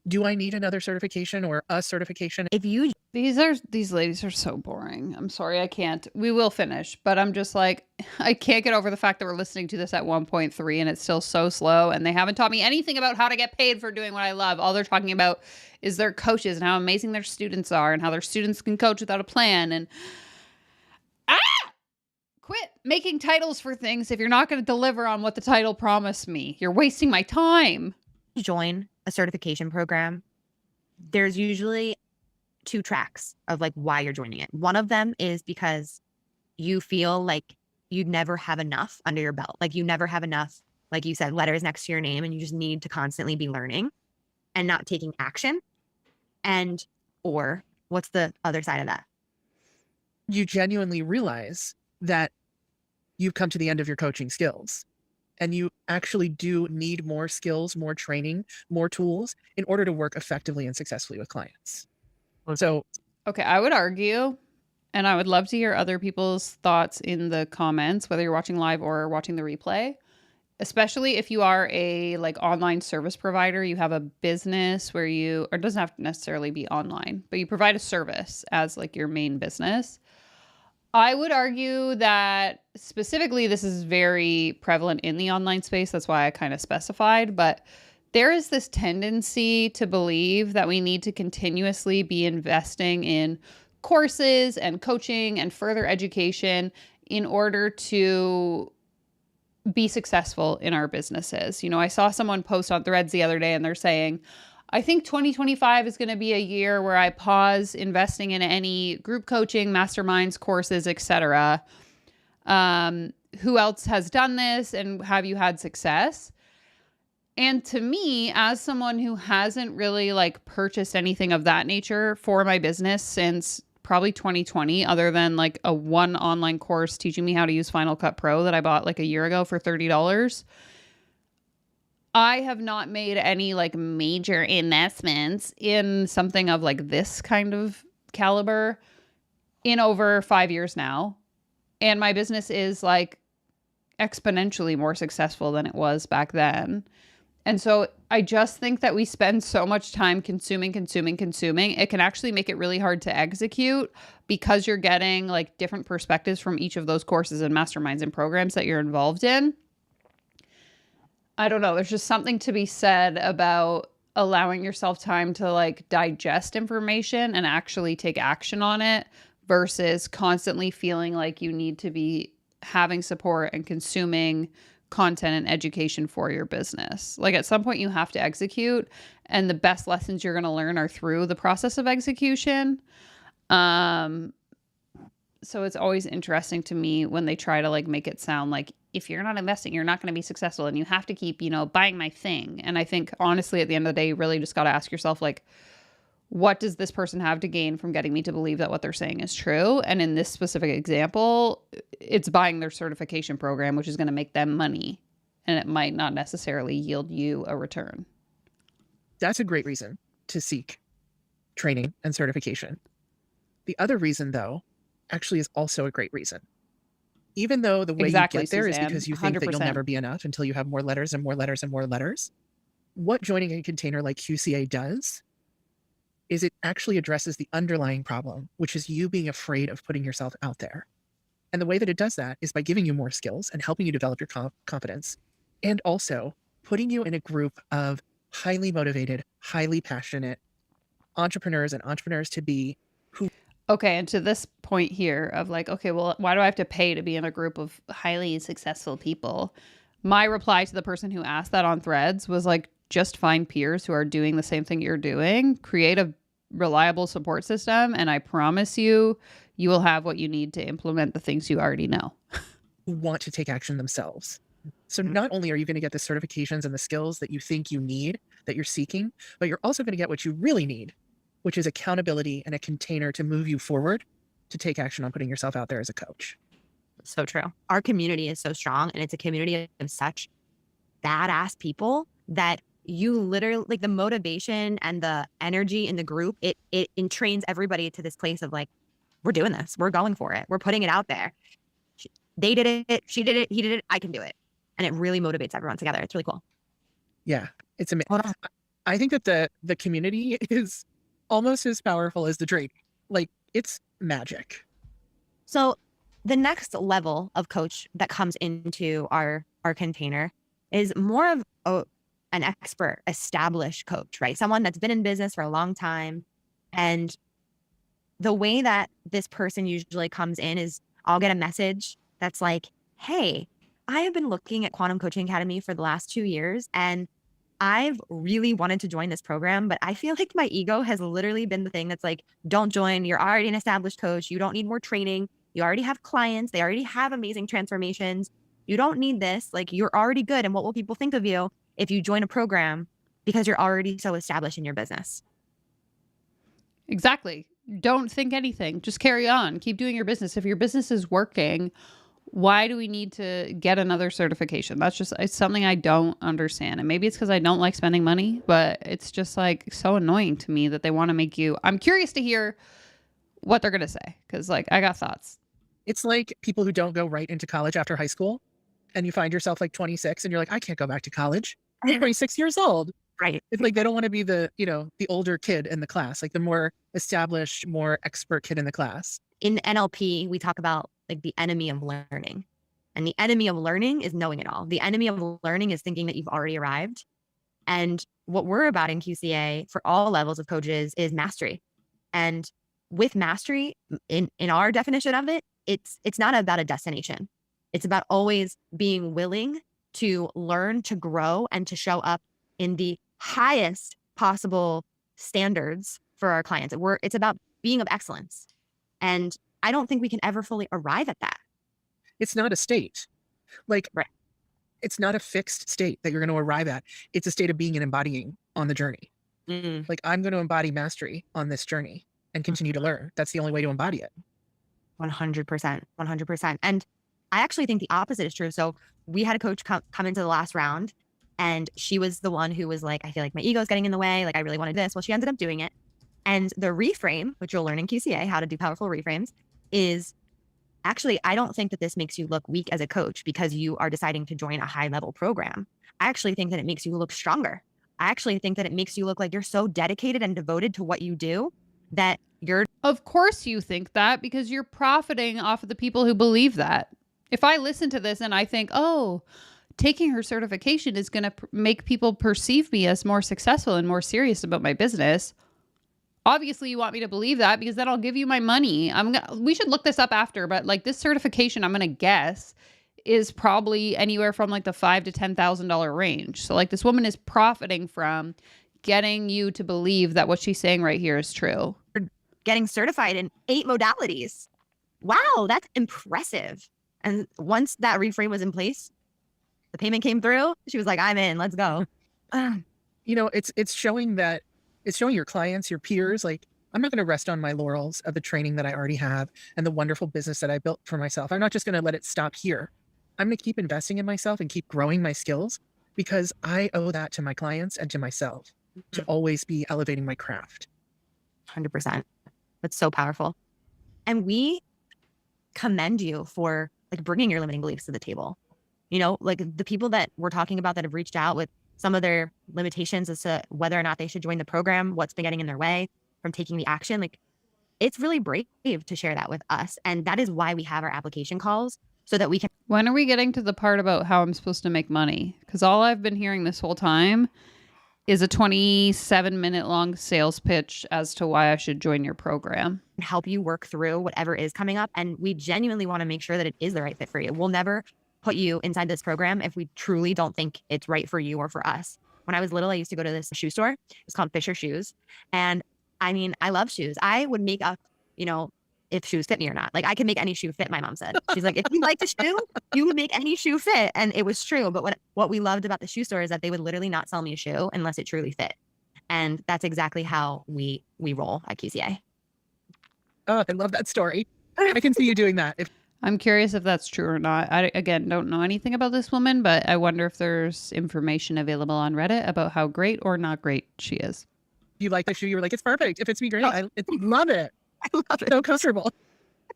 Do I need another certification or a certification? These ladies are so boring. I'm sorry, I can't. We will finish, but I'm just like, I can't get over the fact that we're listening to this at 1.3 and it's still so slow, and they haven't taught me anything about how to get paid for doing what I love. All they're talking about is their coaches and how amazing their students are and how their students can coach without a plan. And quit making titles for things if you're not going to deliver on what the title promised me. You're wasting my time. Join a certification program, there's usually 2 tracks of like why you're joining it. One of them is because you feel like you'd never have enough under your belt. Like you never have enough, like you said, letters next to your name, and you just need to constantly be learning and not taking action. And, or what's the other side of that? You genuinely realize that you've come to the end of your coaching skills. And you actually do need more skills, more training, more tools in order to work effectively and successfully with clients. So, okay, I would argue, and I would love to hear other people's thoughts in the comments, whether you're watching live or watching the replay, especially if you are a like online service provider, you have a business where you, or it doesn't have to necessarily be online, but you provide a service as like your main business. I would argue that specifically this is very prevalent in the online space. That's why I kind of specified. But there is this tendency to believe that we need to continuously be investing in courses and coaching and further education in order to be successful in our businesses. You know, I saw someone post on Threads the other day and they're saying, I think 2025 is going to be a year where I pause investing in any group coaching, masterminds, courses, etc. Who else has done this, and have you had success? And to me, as someone who hasn't really like purchased anything of that nature for my business since probably 2020, other than like a one online course teaching me how to use Final Cut Pro that I bought like a year ago for $30, I have not made any like major investments in something of like this kind of caliber in over 5 years now. And my business is like exponentially more successful than it was back then. And so I just think that we spend so much time consuming. It can actually make it really hard to execute because you're getting like different perspectives from each of those courses and masterminds and programs that you're involved in. I don't know. There's just something to be said about allowing yourself time to like digest information and actually take action on it versus constantly feeling like you need to be having support and consuming content and education for your business. Like at some point you have to execute, and the best lessons you're going to learn are through the process of execution. So it's always interesting to me when they try to like make it sound like if you're not investing, you're not going to be successful and you have to keep, you know, buying my thing. And I think honestly, at the end of the day, you really just got to ask yourself, like, what does this person have to gain from getting me to believe that what they're saying is true? And in this specific example, it's buying their certification program, which is going to make them money. And it might not necessarily yield you a return. That's a great reason to seek training and certification. The other reason, though, actually is also a great reason. Even though the way Exactly, you get there is Suzanne, because you think that you'll 100%. never be enough until you have more letters and more letters and more letters, what joining a container like QCA does is it actually addresses the underlying problem, which is you being afraid of putting yourself out there. And the way that it does that is by giving you more skills and helping you develop your confidence, and also putting you in a group of highly motivated, highly passionate entrepreneurs and entrepreneurs to be who. Okay, and to this point here of like, okay, well, why do I have to pay to be in a group of highly successful people? My reply to the person who asked that on Threads was like, just find peers who are doing the same thing you're doing, create a reliable support system, and I promise you, you will have what you need to implement the things you already know. Who want to take action themselves. So not only are you going to get the certifications and the skills that you think you need, that you're seeking, but you're also going to get what you really need, which is accountability and a container to move you forward to take action on putting yourself out there as a coach. So true. Our community is so strong, and it's a community of such badass people that you literally, like, the motivation and the energy in the group, it entrains everybody to this place of like, we're doing this, we're going for it, we're putting it out there. They did it, she did it, he did it, I can do it. And it really motivates everyone together. It's really cool. Yeah, it's amazing. I think that the community is almost as powerful as the training. Like, it's magic. So the next level of coach that comes into our container is more of an expert, established coach, right? Someone that's been in business for a long time. And the way that this person usually comes in is I'll get a message that's like, hey, I have been looking at Quantum Coaching Academy for the last 2 years, and I've really wanted to join this program, but I feel like my ego has literally been the thing that's like, don't join. You're already an established coach. You don't need more training. You already have clients. They already have amazing transformations. You don't need this. Like, you're already good. And what will people think of you if you join a program because you're already so established in your business? Exactly. Don't think anything. Just carry on. Keep doing your business. If your business is working, why do we need to get another certification? It's something I don't understand. And maybe it's because I don't like spending money, but it's just like so annoying to me that they want to make you. I'm curious to hear what they're going to say, because like I got thoughts. It's like people who don't go right into college after high school, and you find yourself like 26 and you're like, I can't go back to college. I'm 26 years old. Right. It's like they don't want to be the older kid in the class, like the more established, more expert kid in the class. In NLP, we talk about like the enemy of learning. And the enemy of learning is knowing it all. The enemy of learning is thinking that you've already arrived. And what we're about in QCA for all levels of coaches is mastery. And with mastery, in our definition of it, it's not about a destination. It's about always being willing to learn, to grow, and to show up in the highest possible standards for our clients. It's about being of excellence. And I don't think we can ever fully arrive at that. It's not a state. Like, right. It's not a fixed state that you're going to arrive at. It's a state of being and embodying on the journey. Like, I'm going to embody mastery on this journey and continue to learn. That's the only way to embody it. 100%. 100%. And I actually think the opposite is true. So we had a coach come into the last round, and she was the one who was like, I feel like my ego is getting in the way. Like, I really wanted this. Well, she ended up doing it. And the reframe, which you'll learn in QCA, how to do powerful reframes, is actually, I don't think that this makes you look weak as a coach because you are deciding to join a high level program. I actually think that it makes you look stronger. I actually think that it makes you look like you're so dedicated and devoted to what you do that you're. Of course you think that, because you're profiting off of the people who believe that. If I listen to this and I think, oh, taking her certification is going to make people perceive me as more successful and more serious about my business. Obviously, you want me to believe that, because then I'll give you my money. We should look this up after, but like this certification, I'm going to guess, is probably anywhere from like the $5,000 to $10,000 range. So like this woman is profiting from getting you to believe that what she's saying right here is true. Getting certified in 8 modalities. Wow, that's impressive. And once that reframe was in place, the payment came through. She was like, I'm in, let's go. It's showing that. It's showing your clients, your peers, like, I'm not going to rest on my laurels of the training that I already have and the wonderful business that I built for myself. I'm not just going to let it stop here. I'm going to keep investing in myself and keep growing my skills, because I owe that to my clients and to myself to always be elevating my craft. 100%. That's so powerful. And we commend you for like bringing your limiting beliefs to the table. You know, like the people that we're talking about that have reached out with some of their limitations as to whether or not they should join the program, what's been getting in their way from taking the action. Like, it's really brave to share that with us. And that is why we have our application calls, so that we can. When are we getting to the part about how I'm supposed to make money? Because all I've been hearing this whole time is a 27-minute long sales pitch as to why I should join your program. Help you work through whatever is coming up. And we genuinely want to make sure that it is the right fit for you. We'll never put you inside this program if we truly don't think it's right for you or for us. When I was little, I used to go to this shoe store. It's called Fisher Shoes. And I mean, I love shoes. I would make up, you know, if shoes fit me or not. Like, I can make any shoe fit, my mom said. She's like, if you like the shoe, you would make any shoe fit. And it was true. But what we loved about the shoe store is that they would literally not sell me a shoe unless it truly fit. And that's exactly how we roll at QCA. Oh, I love that story. I can see you doing that. I'm curious if that's true or not. I, again, don't know anything about this woman, but I wonder if there's information available on Reddit about how great or not great she is. You like the shoe, you were like, it's perfect. It fits me great. I love it. I love it. So comfortable.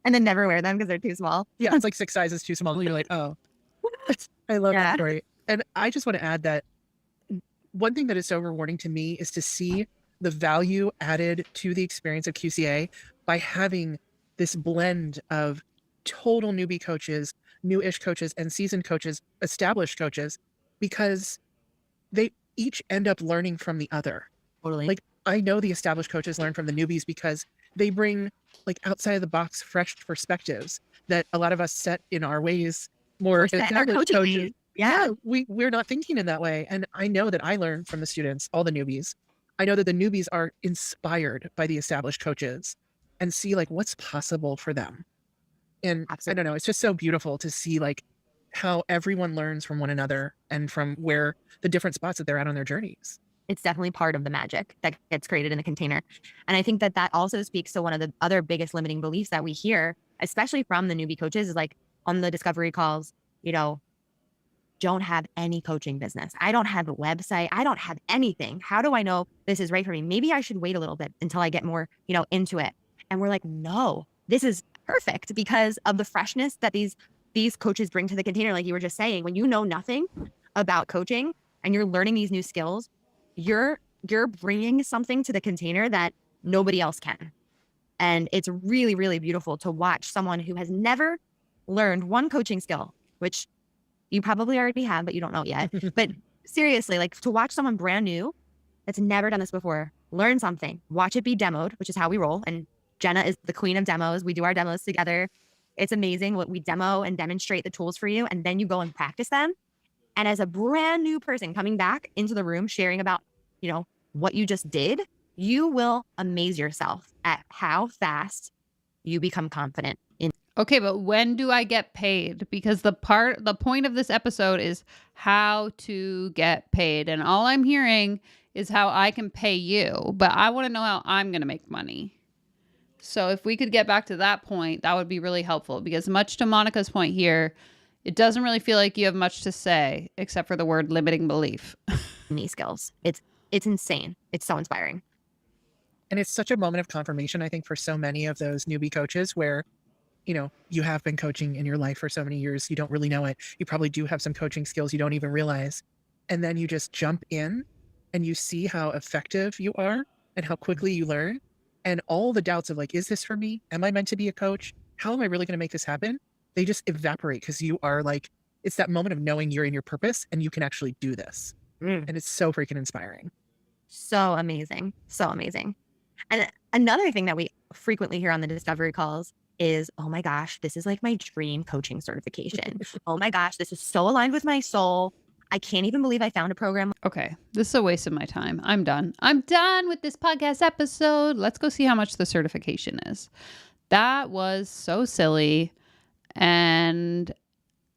And then never wear them because they're too small. Yeah, it's like 6 sizes too small. You're like, oh. I love that story. And I just want to add that one thing that is so rewarding to me is to see the value added to the experience of QCA by having this blend of total newbie coaches, new-ish coaches, and seasoned coaches, established coaches, because they each end up learning from the other. Totally. Like, I know the established coaches learn from the newbies because they bring like outside of the box fresh perspectives that a lot of us set in our ways more established coaches. Yeah, we're not thinking in that way. And I know that I learn from the students, all the newbies. I know that the newbies are inspired by the established coaches and see like what's possible for them. And I don't know, it's just so beautiful to see like how everyone learns from one another and from where the different spots that they're at on their journeys. It's definitely part of the magic that gets created in the container. And I think that that also speaks to one of the other biggest limiting beliefs that we hear, especially from the newbie coaches, is like on the discovery calls, you know, don't have any coaching business. I don't have a website. I don't have anything. How do I know this is right for me? Maybe I should wait a little bit until I get more, you know, into it. And we're like, no, this is perfect because of the freshness that these coaches bring to the container. Like you were just saying, when you know nothing about coaching and you're learning these new skills, you're bringing something to the container that nobody else can. And it's really, really beautiful to watch someone who has never learned one coaching skill, which you probably already have, but you don't know yet. But seriously, like to watch someone brand new that's never done this before, learn something, watch it be demoed, which is how we roll. And Jenna is the queen of demos. We do our demos together. It's amazing what we demo and demonstrate the tools for you. And then you go and practice them. And as a brand new person coming back into the room, sharing about, you know, what you just did, you will amaze yourself at how fast you become confident in. Okay, but when do I get paid? Because the point of this episode is how to get paid. And all I'm hearing is how I can pay you, but I want to know how I'm going to make money. So if we could get back to that point, that would be really helpful, because much to Monica's point here, it doesn't really feel like you have much to say except for the word limiting belief. These skills. It's insane. It's so inspiring. And it's such a moment of confirmation, I think, for so many of those newbie coaches where, you know, you have been coaching in your life for so many years. You don't really know it. You probably do have some coaching skills you don't even realize. And then you just jump in and you see how effective you are and how quickly you learn. And all the doubts of like, is this for me? Am I meant to be a coach? How am I really going to make this happen? They just evaporate because you are like, it's that moment of knowing you're in your purpose and you can actually do this. And it's so freaking inspiring. So amazing. So amazing. And another thing that we frequently hear on the discovery calls is, oh my gosh, this is like my dream coaching certification. Oh my gosh, this is so aligned with my soul. I can't even believe I found a program. Okay, this is a waste of my time. I'm done. I'm done with this podcast episode. Let's go see how much the certification is. That was so silly. And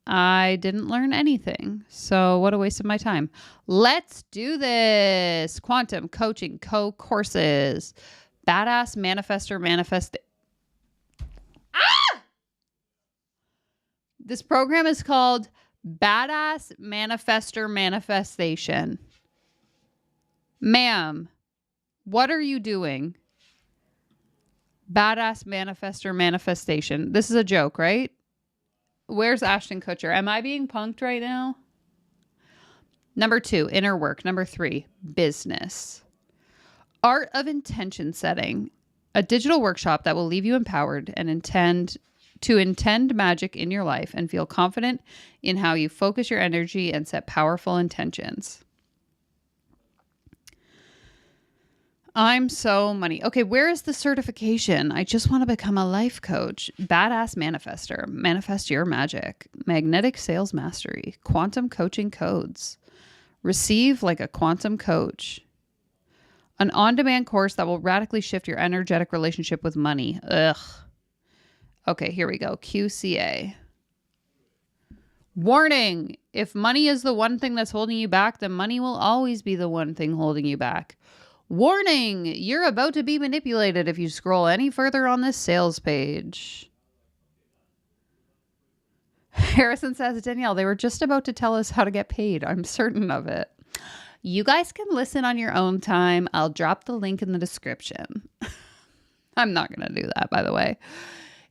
I didn't learn anything. So what a waste of my time. Let's do this. Quantum Coaching Co-Courses. Badass Manifester Manifest. This program is called Badass Manifester Manifestation. Ma'am, what are you doing? Badass manifester manifestation. This is a joke, right? Where's Ashton Kutcher? Am I being punked right now? Number 2, inner work. Number 3, business. Art of intention setting. A digital workshop that will leave you empowered and intend magic in your life and feel confident in how you focus your energy and set powerful intentions. I'm so money. Okay, where is the certification? I just want to become a life coach. Badass manifester. Manifest your magic. Magnetic sales mastery. Quantum coaching codes. Receive like a quantum coach. An on-demand course that will radically shift your energetic relationship with money. Ugh. Okay, here we go. QCA. Warning. If money is the one thing that's holding you back, then money will always be the one thing holding you back. Warning, you're about to be manipulated if you scroll any further on this sales page. Harrison says, Danielle, they were just about to tell us how to get paid. I'm certain of it. You guys can listen on your own time. I'll drop the link in the description. I'm not going to do that, by the way.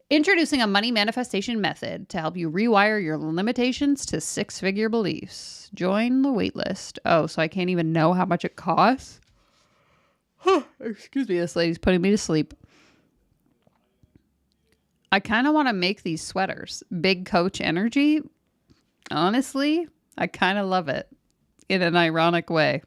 Introducing a money manifestation method to help you rewire your limitations to 6-figure beliefs. Join the waitlist. Oh, so I can't even know how much it costs? Excuse me, this lady's putting me to sleep. I kind of want to make these sweaters. Big coach energy. Honestly, I kind of love it in an ironic way.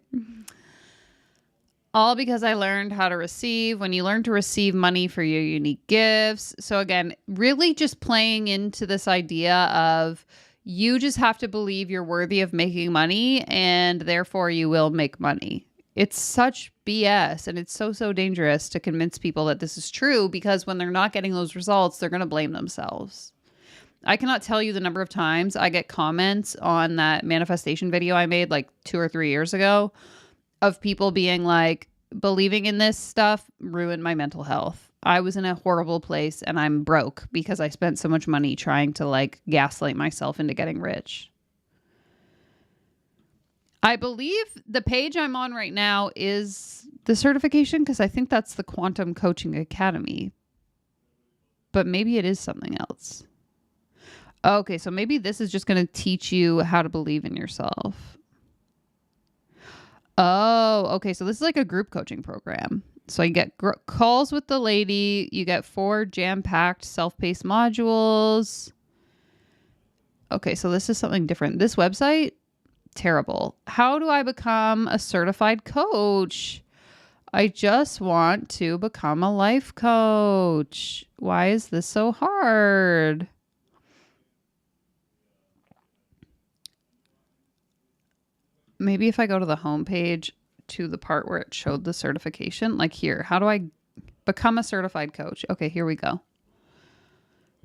All because I learned how to receive. When you learn to receive money for your unique gifts. So again, really just playing into this idea of you just have to believe you're worthy of making money and therefore you will make money. It's such BS and it's so dangerous to convince people that this is true because when they're not getting those results, they're going to blame themselves. I cannot tell you the number of times I get comments on that manifestation video I made like 2 or 3 years ago of people being like, believing in this stuff ruined my mental health. I was in a horrible place and I'm broke because I spent so much money trying to like gaslight myself into getting rich. I believe the page I'm on right now is the certification because I think that's the Quantum Coaching Academy. But maybe it is something else. Okay, so maybe this is just going to teach you how to believe in yourself. Oh, okay. So this is like a group coaching program. So you get calls with the lady. You get 4 jam-packed self-paced modules. Okay, so this is something different. This website, terrible. How do I become a certified coach? I just want to become a life coach. Why is this so hard? Maybe if I go to the homepage to the part where it showed the certification, like here, how do I become a certified coach? Okay, here we go.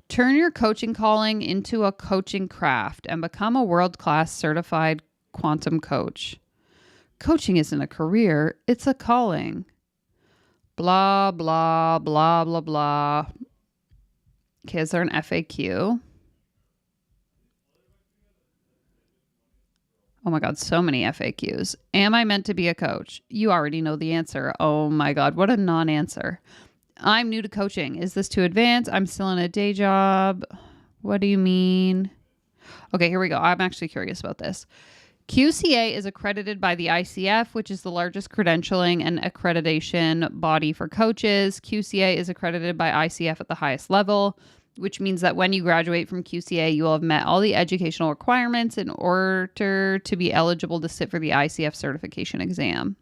Turn your coaching calling into a coaching craft and become a world-class certified quantum coach. Coaching isn't a career, it's a calling. Blah, blah, blah, blah, blah. Okay, is there an FAQ? Oh my God, so many FAQs. Am I meant to be a coach? You already know the answer. Oh my God, what a non-answer. I'm new to coaching. Is this too advanced? I'm still in a day job. What do you mean? Okay, here we go. I'm actually curious about this. QCA is accredited by the ICF, which is the largest credentialing and accreditation body for coaches. QCA is accredited by ICF at the highest level, which means that when you graduate from QCA, you will have met all the educational requirements in order to be eligible to sit for the ICF certification exam.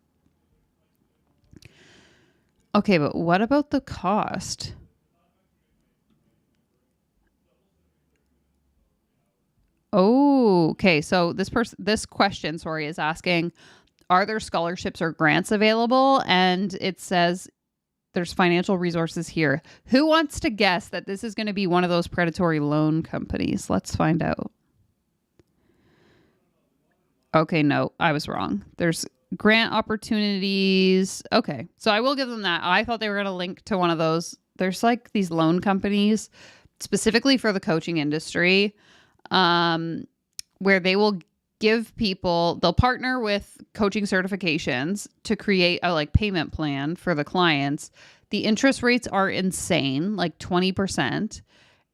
Okay, but what about the cost? Oh, okay. So this question, is asking, are there scholarships or grants available? And it says there's financial resources here. Who wants to guess that this is going to be one of those predatory loan companies? Let's find out. Okay, no, I was wrong. There's grant opportunities. Okay, so I will give them that. I thought they were going to link to one of those. There's like these loan companies specifically for the coaching industry, where they will they'll partner with coaching certifications to create a like payment plan for the clients. The interest rates are insane, like 20%.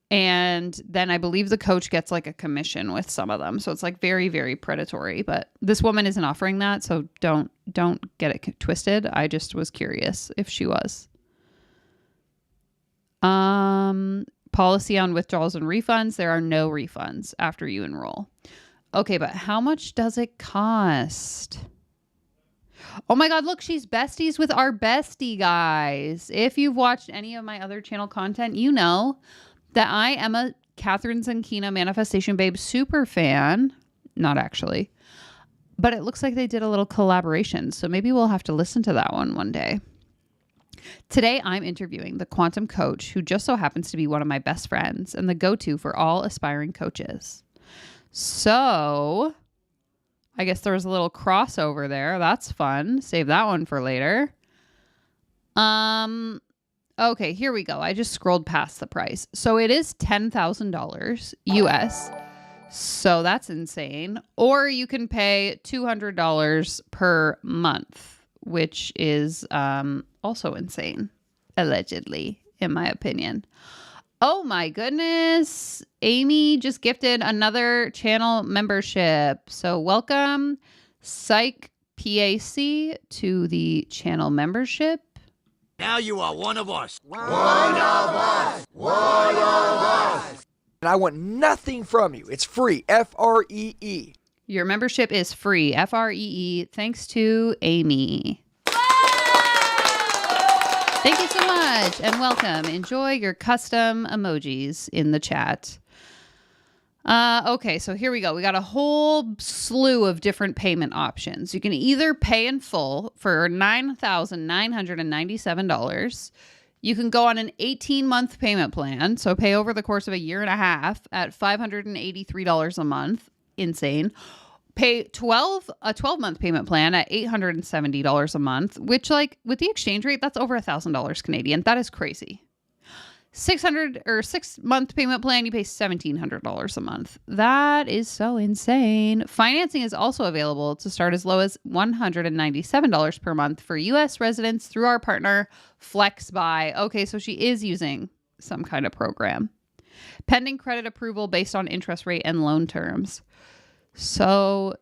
And then I believe the coach gets like a commission with some of them. So it's like very, very predatory. But this woman isn't offering that. So don't get it twisted. I just was curious if she was. Policy on withdrawals and refunds. There are no refunds after you enroll. Okay, but how much does it cost? Oh my God, look, she's besties with our bestie, guys. If you've watched any of my other channel content, you know that I am a Catherine Zankina Manifestation Babe super fan. Not actually. But it looks like they did a little collaboration. So maybe we'll have to listen to that one day. Today, I'm interviewing the quantum coach who just so happens to be one of my best friends and the go-to for all aspiring coaches. So I guess there's a little crossover there. That's fun. Save that one for later. Okay, here we go. I just scrolled past the price. So it is $10,000 US. So that's insane. Or you can pay $200 per month, which is also insane, allegedly, in my opinion. Oh my goodness. Amy just gifted another channel membership. So welcome, Psych PAC, to the channel membership. Now you are one of us. One of us. One of us. And I want nothing from you. It's free. Free. Your membership is free. Free. Thanks to Amy. Thank you so much and welcome. Enjoy your custom emojis in the chat. Okay, so here we go. We got a whole slew of different payment options. You can either pay in full for $9,997. You can go on an 18-month payment plan, so pay over the course of a year and a half at $583 a month. Insane. Pay a 12-month payment plan at $870 a month, which, like, with the exchange rate, that's over $1,000 Canadian. That is crazy. 6-month payment plan, you pay $1,700 a month. That is so insane. Financing is also available to start as low as $197 per month for U.S. residents through our partner FlexBuy. Okay, so she is using some kind of program. Pending credit approval based on interest rate and loan terms. So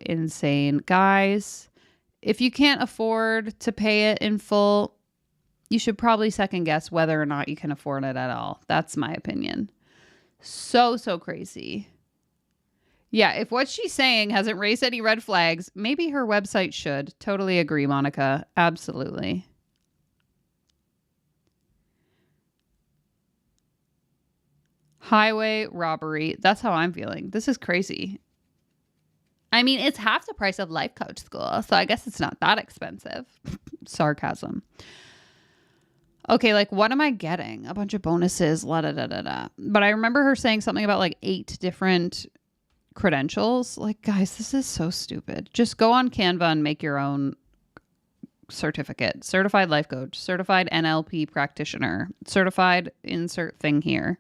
insane. Guys, if you can't afford to pay it in full, you should probably second guess whether or not you can afford it at all. That's my opinion. So crazy. Yeah, if what she's saying hasn't raised any red flags, maybe her website should. Totally agree, Monica. Absolutely. Highway robbery. That's how I'm feeling. This is crazy. I mean, it's half the price of life coach school, so I guess it's not that expensive. Sarcasm. Okay, like, what am I getting? A bunch of bonuses, la-da-da-da-da. But I remember her saying something about, like, 8 different credentials. Like, guys, this is so stupid. Just go on Canva and make your own certificate. Certified life coach, certified NLP practitioner, certified insert thing here.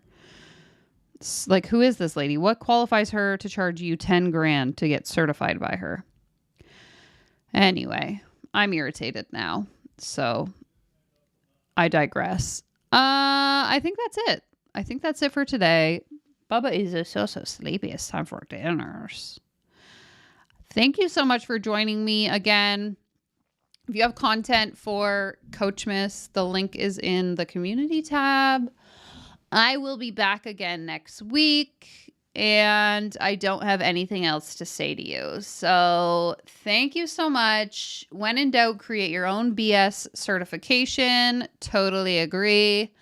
It's like, who is this lady? What qualifies her to charge you $10,000 to get certified by her? Anyway, I'm irritated now. So I digress. I think that's it. I think that's it for today. Bubba is so sleepy. It's time for dinners. Thank you so much for joining me again. If you have content for Coachmas, the link is in the community tab. I will be back again next week, and I don't have anything else to say to you. So thank you so much. When in doubt, create your own BS certification. Totally agree.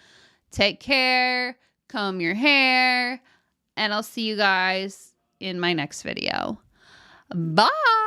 Take care. Comb your hair. And I'll see you guys in my next video. Bye.